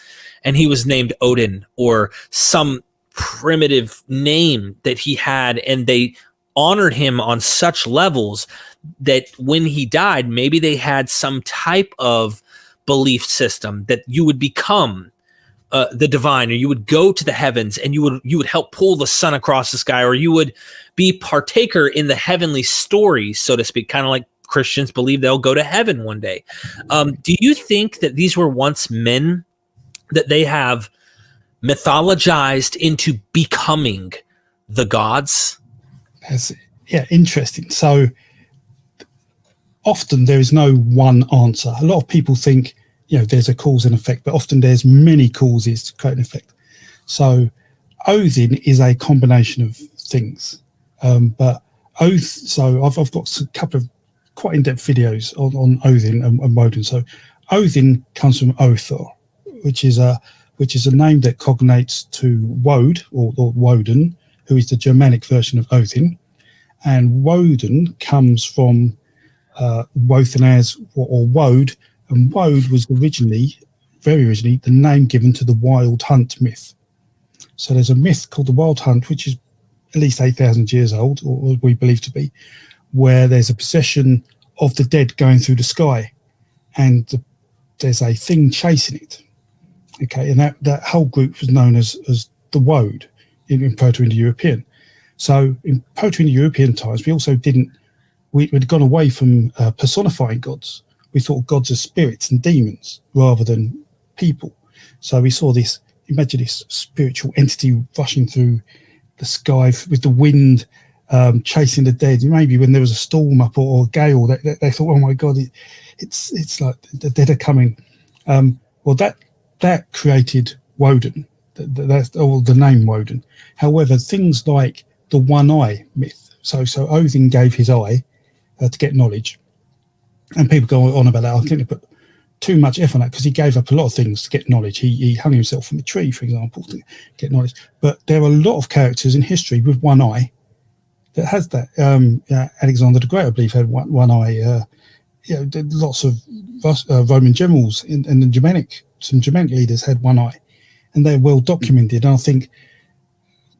and he was named Odin, or some primitive name that he had, and they honored him on such levels that when he died, maybe they had some type of belief system that you would become the divine, or you would go to the heavens and you would help pull the sun across the sky, or you would be partaker in the heavenly story, so to speak, kind of like Christians believe they'll go to heaven one day. Do you think that these were once men that they have mythologized into becoming the gods? That's interesting. So often there is no one answer. A lot of people think there's a cause and effect, but often there's many causes to create an effect. So Odin is a combination of things, but so I've got a couple of quite in-depth videos on Odin and Woden. So Odin comes from Othor, which is a name that cognates to Wode or Woden, who is the Germanic version of Odin, and Woden comes from Wothanaz or Wode. And Wode was very originally, the name given to the Wild Hunt myth. So there's a myth called the Wild Hunt, which is at least 8,000 years old, or we believe to be, where there's a procession of the dead going through the sky, and there's a thing chasing it. Okay, and that whole group was known as the Woad in Proto-Indo-European. So in Proto-Indo-European times, we'd gone away from personifying gods. We thought of gods as spirits and demons rather than people. So we saw this, imagine this spiritual entity rushing through the sky with the wind, chasing the dead. Maybe when there was a storm up or a gale, they thought, oh my God, it's like the dead are coming. Well, that created Woden. That's the name Woden. However, things like the one eye myth. So Odin gave his eye to get knowledge, and people go on about that. I think they put too much effort on that because he gave up a lot of things to get knowledge. He hung himself from a tree, for example, to get knowledge. But there are a lot of characters in history with one eye that has that. Alexander the Great, I believe, had one eye. Lots of Roman generals and some Germanic leaders had one eye, and they're well documented. And I think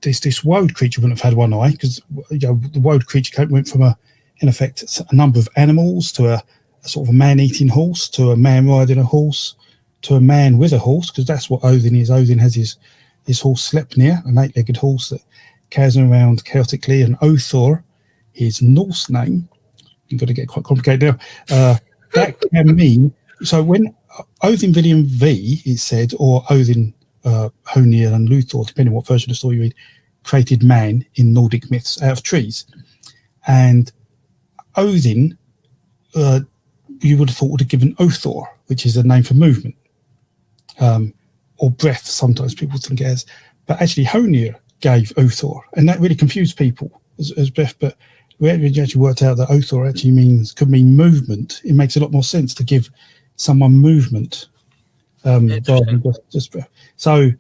this Woad creature wouldn't have had one eye because the Woad creature went from in effect a number of animals to a sort of a man-eating horse, to a man riding a horse, to a man with a horse, because that's what Odin is. Odin has his horse Sleipnir, an 8-legged horse that carries him around chaotically. And Othor, his Norse name, you've got to get quite complicated now. That can mean, so when Odin William V is said, or Odin, Honir and Luthor, depending on what version of the story you read, created man in Nordic myths out of trees. And Odin, you would have thought would have given Othor, which is a name for movement, or breath, sometimes people think it as. But actually Honir gave Othor, and that really confused people as breath. But we actually worked out that Othor actually could mean movement. It makes a lot more sense to give someone movement rather than just breath. So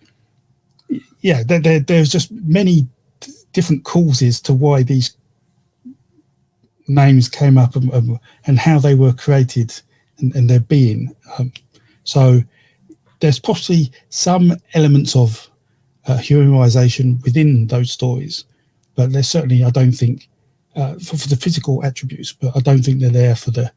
yeah, there's just many different causes to why these names came up and how they were created and their being. So there's possibly some elements of Euhemerization within those stories, but there's certainly, I don't think, for the physical attributes, but I don't think they're there for the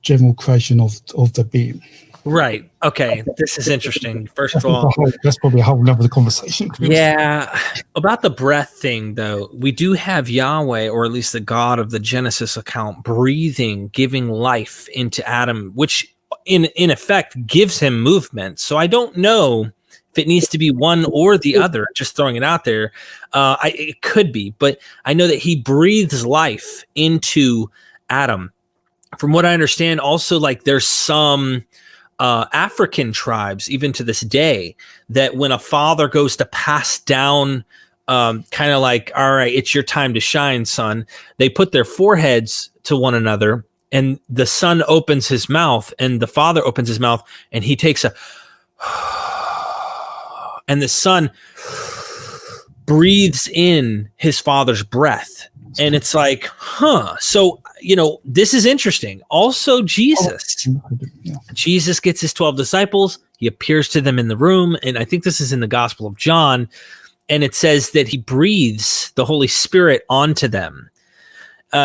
general creation of the being. Right. Okay. This is interesting. First of all, that's probably a whole nother conversation. Yeah. About the breath thing, though, we do have Yahweh, or at least the God of the Genesis account, breathing, giving life into Adam, which in effect gives him movement. So I don't know if it needs to be one or the other, just throwing it out there. It could be, but I know that he breathes life into Adam. From what I understand, also, like, there's some African tribes, even to this day, that when a father goes to pass down, kind of like, all right, it's your time to shine, son, they put their foreheads to one another, and the son opens his mouth and the father opens his mouth, and he takes and the son breathes in his father's breath. And it's like, so, this is interesting. Also, Jesus gets his 12 disciples. He appears to them in the room. And I think this is in the Gospel of John. And it says that he breathes the Holy Spirit onto them.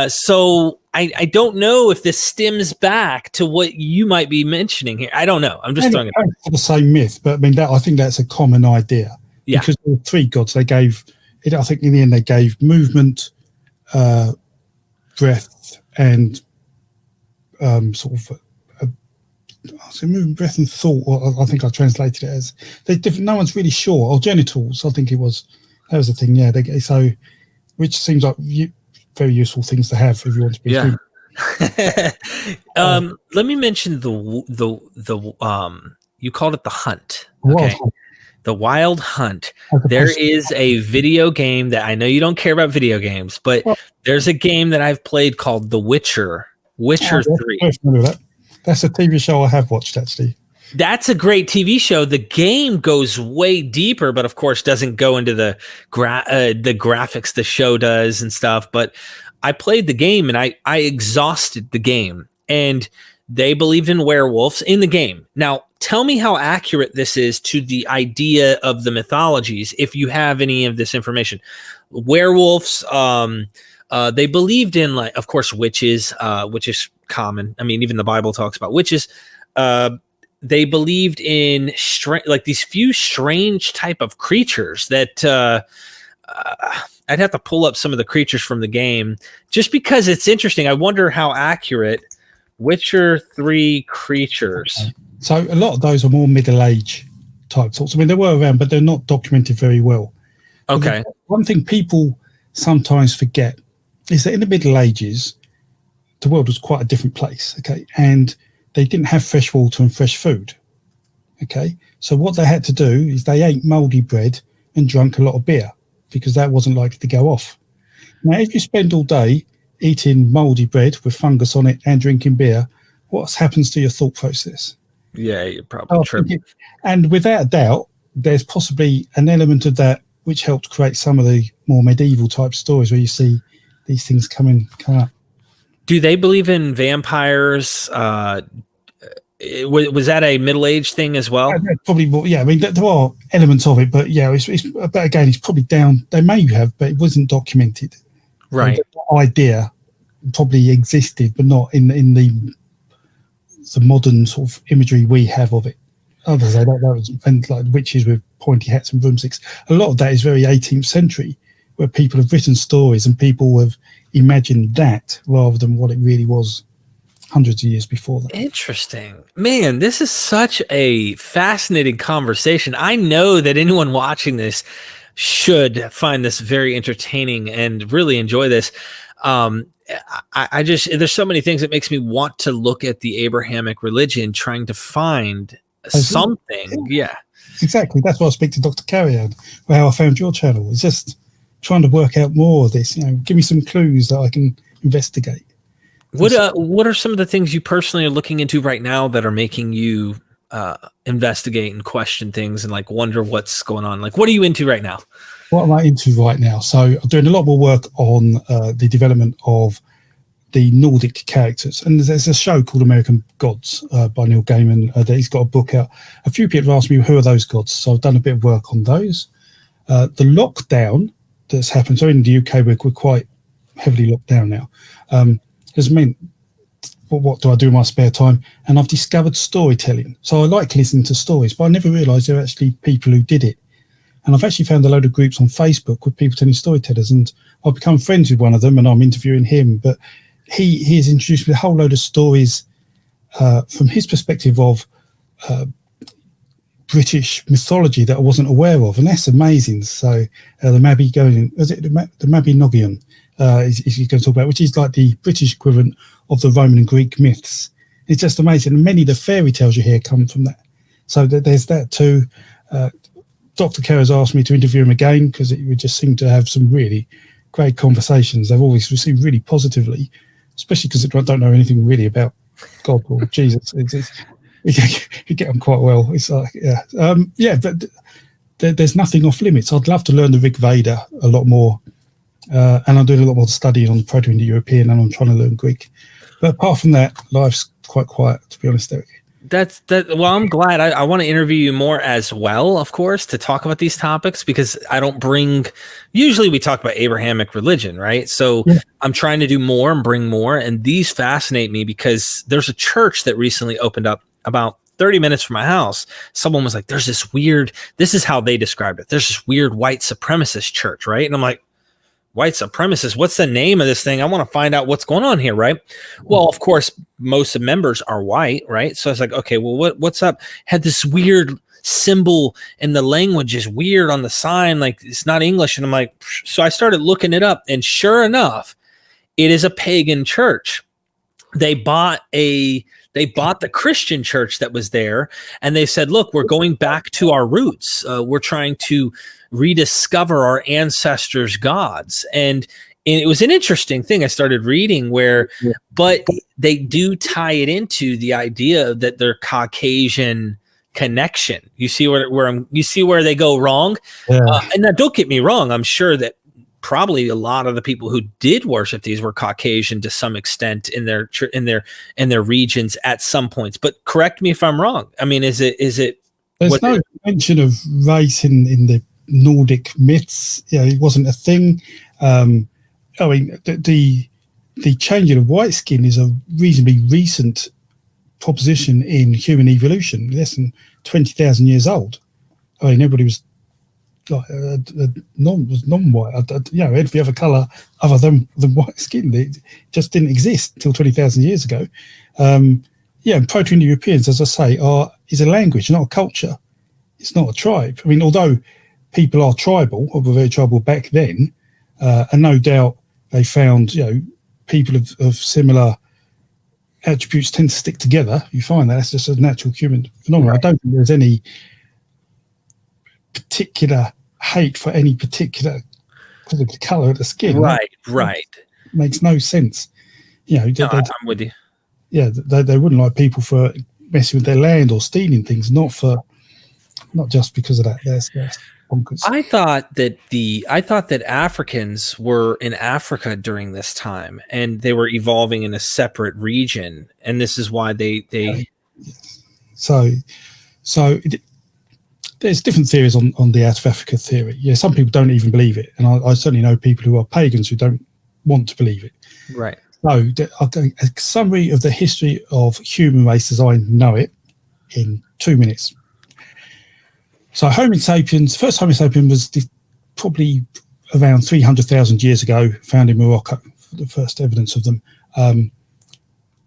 So I don't know if this stems back to what you might be mentioning here. I don't know. I'm just throwing it out. The same myth, but I mean, I think that's a common idea. Yeah. Because there were three gods. I think in the end they gave movement, breath, and sort of movement, breath, and thought. Or I think I translated it as they're different. No one's really sure. Or genitals. I think that was the thing. Yeah. Which seems like very useful things to have if you want to be. Yeah. Let me mention the you called it the hunt. Okay. The Wild Hunt. There is a video game that I know you don't care about video games, but there's a game that I've played called The Witcher 3. That's a TV show I have watched, actually. That's a great TV show. The game goes way deeper, but of course doesn't go into the graphics the show does and stuff. But I played the game and I exhausted the game. And they believed in werewolves in the game. Now, tell me how accurate this is to the idea of the mythologies, if you have any of this information. Werewolves, they believed in, like, of course, witches, which is common. I mean, even the Bible talks about witches. They believed in like these few strange type of creatures that I'd have to pull up some of the creatures from the game just because it's interesting. I wonder how accurate Witcher 3 creatures. So a lot of those are more Middle Age type thoughts. I mean, they were around, but they're not documented very well. Okay. One thing people sometimes forget is that in the Middle Ages, the world was quite a different place. Okay. And they didn't have fresh water and fresh food. Okay. So what they had to do is they ate moldy bread and drank a lot of beer because that wasn't likely to go off. Now, if you spend all day eating moldy bread with fungus on it and drinking beer, what happens to your thought process? Yeah, you're probably tripping. And without a doubt, there's possibly an element of that which helped create some of the more medieval type stories where you see these things come up. Do they believe in vampires? Was that a middle-aged thing as well? Probably more. Yeah, I mean, there are elements of it, but yeah, but again, it's probably down. They may have, but it wasn't documented. Right. The idea probably existed, but not in the modern sort of imagery we have of it. Others, that was, and like witches with pointy hats and broomsticks. A lot of that is very 18th century, where people have written stories and people have imagined that rather than what it really was hundreds of years before that. Interesting. Man, this is such a fascinating conversation. I know that anyone watching this should find this very entertaining and really enjoy this. I just, there's so many things that makes me want to look at the Abrahamic religion, trying to find something. Yeah, exactly. That's why I speak to Dr. Carrion, how I found your channel. It's just trying to work out more of this. Give me some clues that I can investigate. What are some of the things you personally are looking into right now that are making you investigate and question things and like wonder what's going on? Like, what are you into right now? What am I into right now? So I'm doing a lot more work on the development of the Nordic characters. And there's a show called American Gods by Neil Gaiman that he's got a book out. A few people have asked me, who are those gods? So I've done a bit of work on those. The lockdown that's happened, so in the UK, we're quite heavily locked down now, has meant, what do I do in my spare time? And I've discovered storytelling. So I like listening to stories, but I never realised there are actually people who did it. And I've actually found a load of groups on Facebook with people telling storytellers, and I've become friends with one of them and I'm interviewing him. But he has introduced me a whole load of stories from his perspective of British mythology that I wasn't aware of, and that's amazing. So the Mabinogion, is it the Mabinogion? Is going to talk about, which is like the British equivalent of the Roman and Greek myths. It's just amazing. And many of the fairy tales you hear come from that. So there's that too. Dr. Kerr has asked me to interview him again because we just seem to have some really great conversations. They've always received really positively, especially because I don't know anything really about God or Jesus. You get on quite well. It's like, but there's nothing off limits. I'd love to learn the Rig Veda a lot more. And I'm doing a lot more studying on Proto-Indo-European, and I'm trying to learn Greek. But apart from that, life's quite quiet, to be honest, Eric. Well, I'm glad. I want to interview you more as well, of course, to talk about these topics, because I don't bring, usually we talk about Abrahamic religion, right? So yeah. I'm trying to do more and bring more. And these fascinate me because there's a church that recently opened up about 30 minutes from my house. Someone was like, there's this weird, this is how they described it. There's this weird white supremacist church, right? And I'm like, white supremacist, what's the name of this thing? I want to find out what's going on here, right? Well, of course, most of the members are white, right? So I was like, okay, well, what's up? Had this weird symbol, and the language is weird on the sign, like it's not English. And I'm like, so I started looking it up, and sure enough, it is a pagan church. They bought the Christian church that was there, and they said, look, we're going back to our roots. We're trying to rediscover our ancestors' gods. And it was an interesting thing I started reading but they do tie it into the idea that they're Caucasian connection. You see where they go wrong? Yeah. And now don't get me wrong. I'm sure that probably a lot of the people who did worship these were Caucasian to some extent in their regions at some points. But correct me if I'm wrong. I mean, is it? There's no mention of race in the Nordic myths. It wasn't a thing. I mean, the changing of white skin is a reasonably recent proposition in human evolution, less than 20,000 years old. I mean, everybody was like non-white. Every other colour other than white skin, it just didn't exist until 20,000 years ago. And Proto-Indo-Europeans, as I say, is a language, not a culture. It's not a tribe. I mean, although people are tribal, or were very tribal back then, and no doubt they found, people of similar attributes tend to stick together. You find that's just a natural human phenomenon. Right. I don't think there's any particular hate for any particular colour of the skin. Right. Makes no sense. I'm with you. Yeah, they wouldn't like people for messing with their land or stealing things, not just because of that. That's bonkers. I thought that Africans were in Africa during this time, and they were evolving in a separate region, and this is why they. So there's different theories on the out of Africa theory. Yeah, some people don't even believe it, and I certainly know people who are pagans who don't want to believe it. Right. So I'll go a summary of the history of human race as I know it in 2 minutes. So Homo sapiens, first Homo sapien was probably around 300,000 years ago, found in Morocco, the first evidence of them.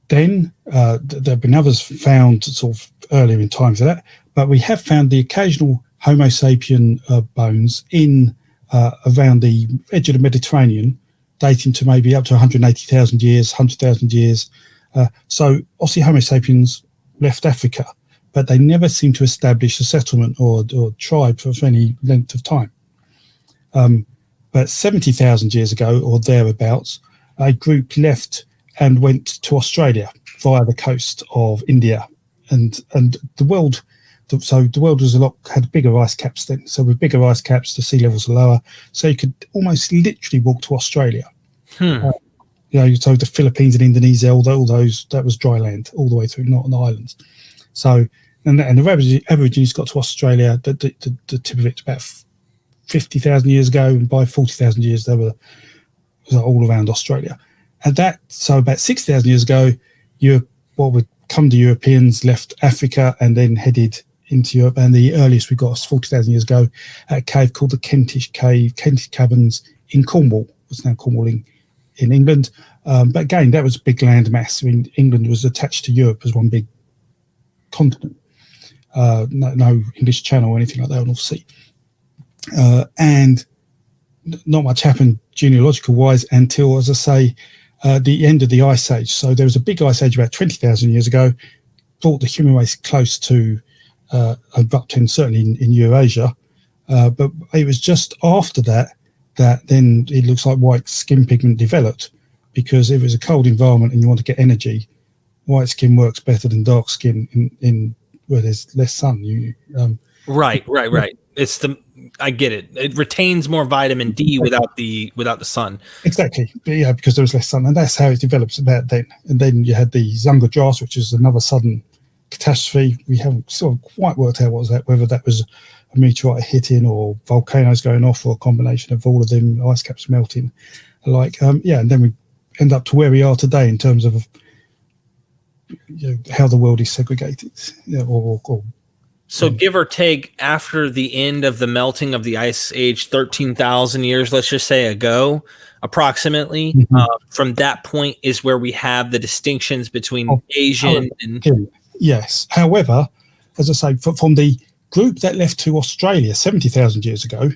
Then there have been others found sort of earlier in time for that, but we have found the occasional Homo sapien bones in around the edge of the Mediterranean, dating to maybe up to 180,000 years, 100,000 years. So obviously Homo sapiens left Africa, but they never seem to establish a settlement or tribe for any length of time. But 70,000 years ago or thereabouts, a group left and went to Australia via the coast of India. And the world had bigger ice caps then. So with bigger ice caps, the sea levels are lower. So you could almost literally walk to Australia. So the Philippines and Indonesia, all those, that was dry land all the way through, not on the islands. So, and the Aborigines got to Australia, the tip of it's about 50,000 years ago, and by 40,000 years, they were all around Australia. And so about 6,000 years ago, what would come to Europeans left Africa and then headed into Europe. And the earliest we got was 40,000 years ago at a cave called the Kentish Caverns in Cornwall. It's now Cornwall in England. But again, that was a big land mass. I mean, England was attached to Europe as one big continent. No English Channel or anything like that on North Sea. And not much happened genealogical wise until, as I say, the end of the Ice Age. So there was a big Ice Age about 20,000 years ago, brought the human race close to erupting, certainly in Eurasia. But it was just after that then it looks like white skin pigment developed, because if it was a cold environment and you want to get energy, white skin works better than dark skin in where there's less sun. Right. I get it. It retains more vitamin D without the sun. Exactly. But because there was less sun, and that's how it develops about then. And then you had the Zunga Dras, which is another sudden catastrophe. We haven't sort of quite worked out whether that was a meteorite hitting or volcanoes going off, or a combination of all of them, ice caps melting. And then we end up to where we are today in terms of how the world is segregated. So give or take, after the end of the melting of the Ice Age, 13,000 years, let's just say, ago, approximately, from that point is where we have the distinctions between Asian and... Yes. However, as I say, from the group that left to Australia 70,000 years ago,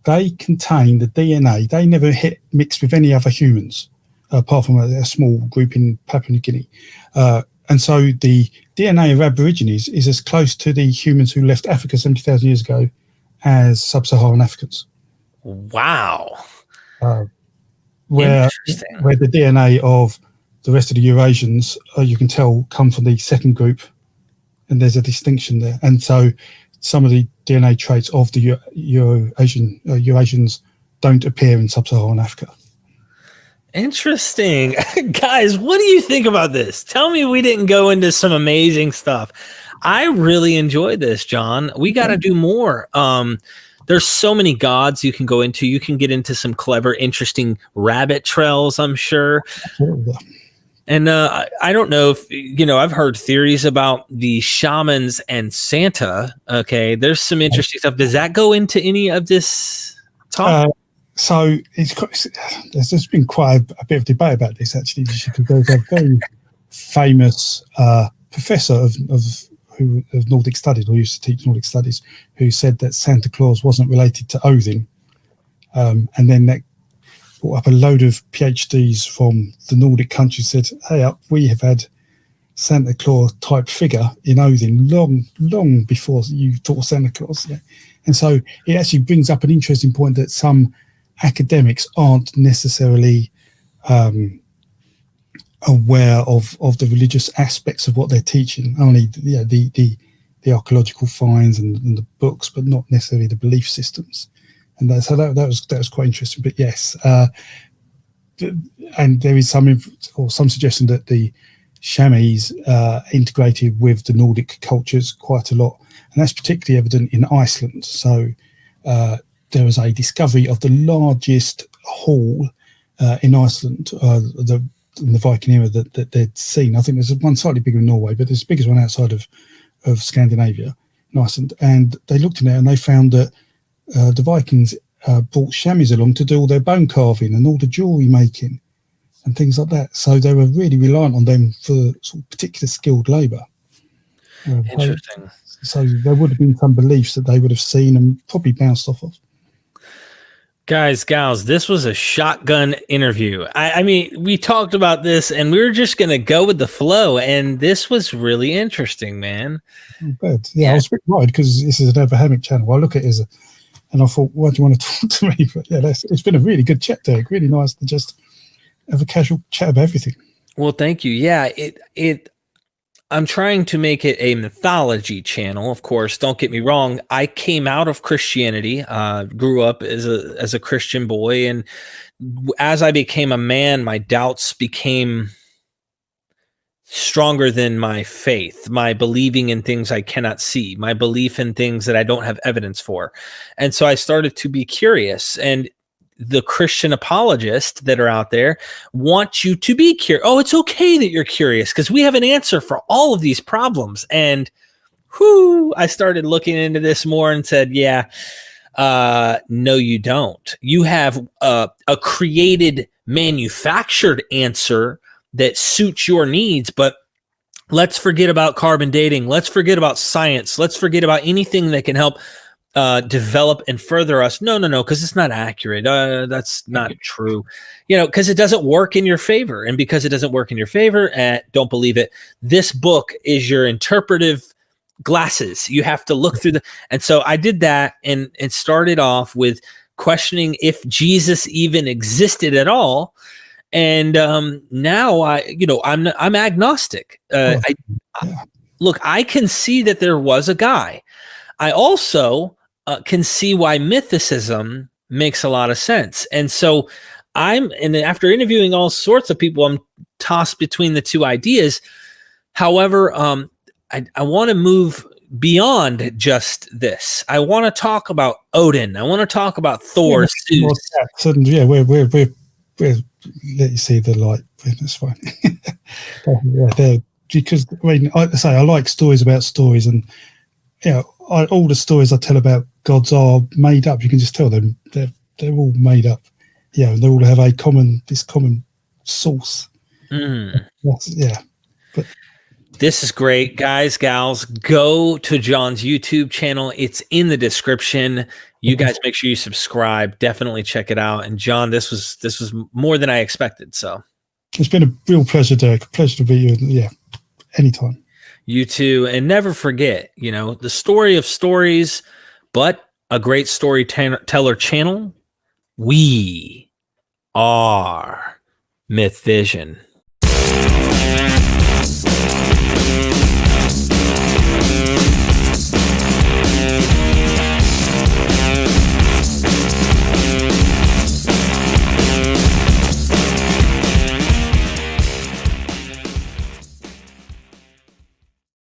they contain the DNA. They never mixed with any other humans, apart from a small group in Papua New Guinea. And so the DNA of Aborigines is as close to the humans who left Africa 70,000 years ago as sub-Saharan Africans. Wow. Where the DNA of the rest of the Eurasians, you can tell, come from the second group, and there's a distinction there. And so some of the DNA traits of the Eurasians don't appear in sub-Saharan Africa. Interesting. Guys, what do you think about this? Tell me we didn't go into some amazing stuff. I really enjoyed this, Jon. We got to do more. There's so many gods you can go into. You can get into some clever, interesting rabbit trails, I'm sure. Absolutely. And I don't know if, I've heard theories about the shamans and Santa. Okay, there's some interesting stuff. Does that go into any of this talk? So there's been quite a bit of debate about this, actually. There's a very famous professor of Nordic studies, or used to teach Nordic studies, who said that Santa Claus wasn't related to Odin. And then that brought up a load of PhDs from the Nordic countries, said, hey, we have had Santa Claus type figure in Odin long before you thought Santa Claus. Yeah. And so it actually brings up an interesting point that some academics aren't necessarily aware of the religious aspects of what they're teaching, only the archaeological finds and the books, but not necessarily the belief systems. And that was quite interesting. But yes, and there is some suggestion that the Chamis integrated with the Nordic cultures quite a lot, and that's particularly evident in Iceland. So there was a discovery of the largest hall in Iceland, in the Viking era that they'd seen. I think there's one slightly bigger in Norway, but there's the biggest one outside of Scandinavia in Iceland. And they looked in there and they found that the Vikings brought chamois along to do all their bone carving and all the jewelry making and things like that. So they were really reliant on them for sort of particular skilled labour. Interesting. So there would have been some beliefs that they would have seen and probably bounced off of. Guys, gals, this was a shotgun interview. I mean, we talked about this and we were just going to go with the flow, and this was really interesting, man. Good. Yeah, I was a bit worried because this is an Abrahamic channel. I look at it and I thought, why do you want to talk to me? But yeah, it's been a really good chat, Derek. Really nice to just have a casual chat about everything. Well, thank you. Yeah, I'm trying to make it a mythology channel. Of course, don't get me wrong. I came out of Christianity, grew up as a Christian boy. And as I became a man, my doubts became stronger than my faith, my believing in things I cannot see, my belief in things that I don't have evidence for. And so I started to be curious, and the Christian apologists that are out there want you to be curious. Oh, it's okay that you're curious because we have an answer for all of these problems. And I started looking into this more and said, no, you don't. You have a created, manufactured answer that suits your needs, but let's forget about carbon dating. Let's forget about science. Let's forget about anything that can help develop and further us. No, because it's not accurate. That's not true. Because it doesn't work in your favor. And because it doesn't work in your favor, don't believe it. This book is your interpretive glasses. You have to look through and so I did that and started off with questioning if Jesus even existed at all. And now I'm agnostic. Look, I can see that there was a guy. I also can see why mythicism makes a lot of sense. And so after interviewing all sorts of people, I'm tossed between the two ideas. However, I want to move beyond just this. I want to talk about Odin. I want to talk about Thor. Zeus. We're let you see the light. That's fine. Because I like stories about stories, and all the stories I tell about gods are made up. You can just tell them they're all made up. Yeah, they all have this common source. But this is great, guys, gals. Go to Jon's YouTube channel. It's in the description. You guys make sure you subscribe. Definitely check it out. And Jon, this was more than I expected. So it's been a real pleasure, Derek. A pleasure to be you. Yeah, anytime. You too. And never forget, the story of stories, but a great storyteller channel. We are MythVision.